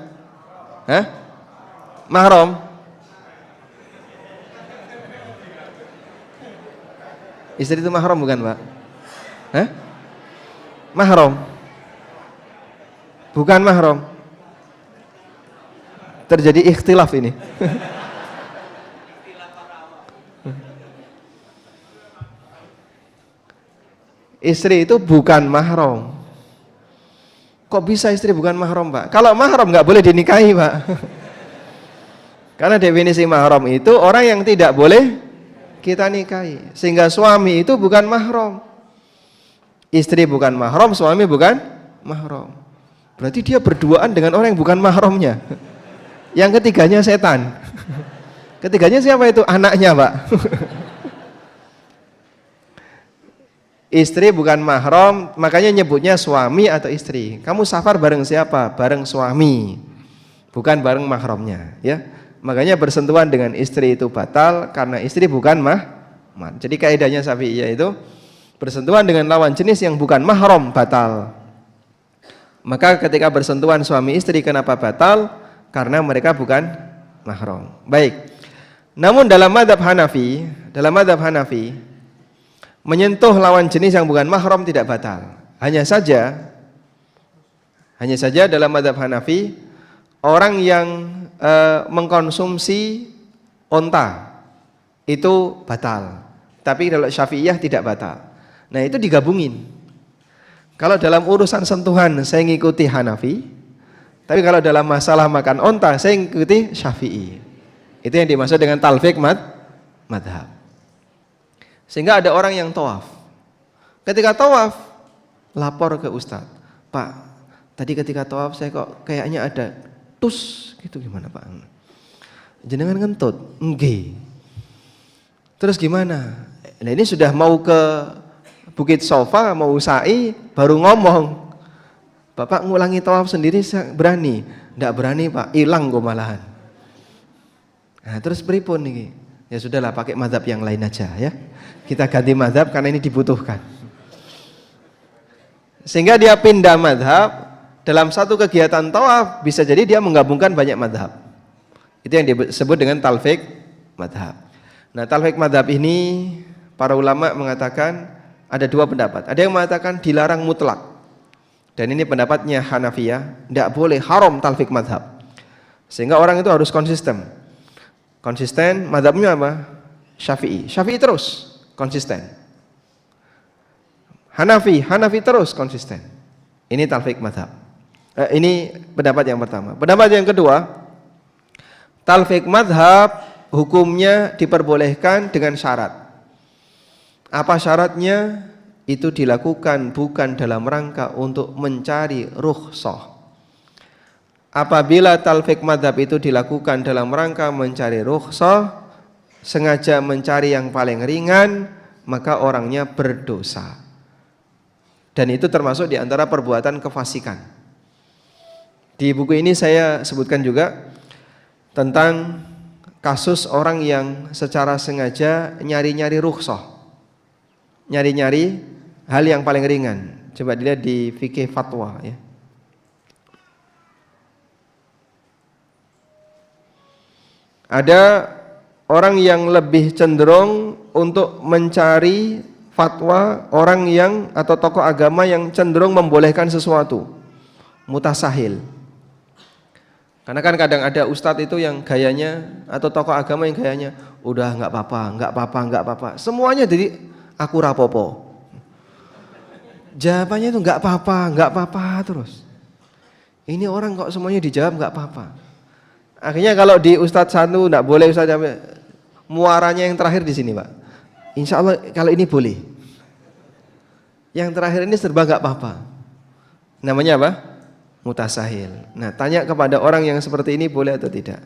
Hah? Mahram? Istri itu mahram bukan Pak? Hah? Mahram? Bukan mahram? Terjadi ikhtilaf ini. Istri itu bukan mahram. Kok bisa istri bukan mahram Pak? Kalau mahram nggak boleh dinikahi Pak. Karena definisi mahram itu orang yang tidak boleh kita nikahi. Sehingga suami itu bukan mahram. Istri bukan mahram, suami bukan mahram. Berarti dia berduaan dengan orang yang bukan mahramnya. Yang ketiganya setan. Ketiganya siapa itu? Anaknya Pak. Istri bukan mahram, makanya nyebutnya suami atau istri. Kamu safar bareng siapa? Bareng suami, bukan bareng mahramnya, ya. Makanya bersentuhan dengan istri itu batal karena istri bukan mahram. Jadi kaidahnya Syafi'iyah itu bersentuhan dengan lawan jenis yang bukan mahram batal. Maka ketika bersentuhan suami istri kenapa batal? Karena mereka bukan mahram. Baik. Namun dalam mazhab Hanafi, menyentuh lawan jenis yang bukan mahram tidak batal. Hanya saja dalam mazhab Hanafi orang yang mengkonsumsi onta itu batal. Tapi kalau Syafi'iyah tidak batal. Nah, itu digabungin. Kalau dalam urusan sentuhan saya ngikuti Hanafi, tapi kalau dalam masalah makan onta saya ngikuti Syafi'i. Itu yang dimaksud dengan talfik madhab. Sehingga ada orang yang tawaf. Ketika tawaf, lapor ke Ustadz. Pak, tadi ketika tawaf saya kok kayaknya ada tus gitu, gimana Pak? Jenengan ngentut? Nggih. Terus gimana? Nah ini sudah mau ke Bukit Sofa, mau sa'i, baru ngomong, Bapak ngulangi tawaf sendiri berani? Nggak berani Pak, hilang kok malahan. Nah terus pripun nih? Ya sudahlah, pakai mazhab yang lain aja ya. Kita ganti mazhab karena ini dibutuhkan. Sehingga dia pindah mazhab dalam satu kegiatan tawaf, bisa jadi dia menggabungkan banyak mazhab. Itu yang disebut dengan talfiq mazhab. Nah talfiq mazhab ini para ulama mengatakan ada dua pendapat. Ada yang mengatakan dilarang mutlak. Dan ini pendapatnya Hanafiyah, tidak boleh, haram talfiq mazhab. Sehingga orang itu harus konsisten. Konsisten, mazhabnya apa? Syafi'i. Syafi'i terus konsisten. Hanafi terus konsisten. Ini talfiq mazhab. Ini pendapat yang pertama. Pendapat yang kedua, talfiq mazhab hukumnya diperbolehkan dengan syarat. Apa syaratnya? Itu dilakukan bukan dalam rangka untuk mencari rukhsah. Apabila talfiq mazhab itu dilakukan dalam rangka mencari rukhsah, sengaja mencari yang paling ringan, maka orangnya berdosa. Dan itu termasuk di antara perbuatan kefasikan. Di buku ini saya sebutkan juga tentang kasus orang yang secara sengaja nyari-nyari rukhsah. Nyari-nyari hal yang paling ringan. Coba dilihat di fikih fatwa ya. Ada orang yang lebih cenderung untuk mencari fatwa orang yang atau tokoh agama yang cenderung membolehkan sesuatu, mutasahil. Karena kan kadang ada ustadz itu yang gayanya, atau tokoh agama yang gayanya udah nggak apa-apa, semuanya jadi aku rapopo. Jawabannya itu nggak apa-apa terus. Ini orang kok semuanya dijawab nggak apa-apa. Akhirnya kalau di ustadz satu nggak boleh, ustadz muaranya yang terakhir di sini Pak. Insya Allah kalau ini boleh. Yang terakhir ini serba nggak apa-apa. Namanya apa? Mutasahil. Nah tanya kepada orang yang seperti ini boleh atau tidak.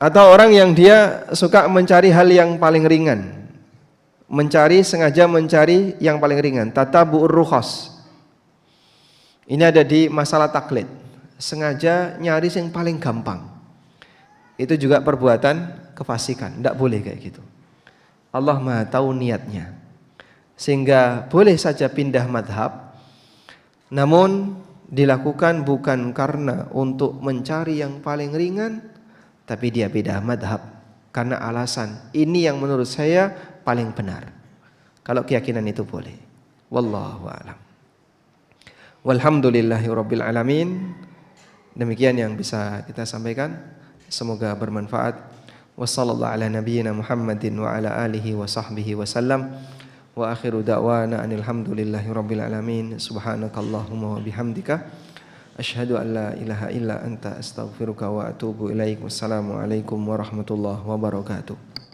Atau orang yang dia suka mencari hal yang paling ringan. Sengaja mencari yang paling ringan. Tatabu'ur rukhas. Ini ada di masalah taklid. Sengaja nyari yang paling gampang. Itu juga perbuatan kefasikan. Tidak boleh kayak gitu. Allah Maha tahu niatnya. Sehingga boleh saja pindah madhab, namun dilakukan bukan karena untuk mencari yang paling ringan, tapi dia pindah madhab karena alasan ini yang menurut saya paling benar. Kalau keyakinan itu boleh. Wallahu a'lam. Walhamdulillahirabbil alamin. Demikian yang bisa kita sampaikan. Semoga bermanfaat. Wassallallahu ala nabiyyina Muhammadin wa ala alihi wa sahbihi wasallam. Wa akhiru da'wana anil hamdulillahirabbil alamin. Subhanakallahumma wa bihamdika asyhadu an la ilaha illa anta astaghfiruka wa atubu ilaik. Wassalamu alaikum warahmatullahi wabarakatuh.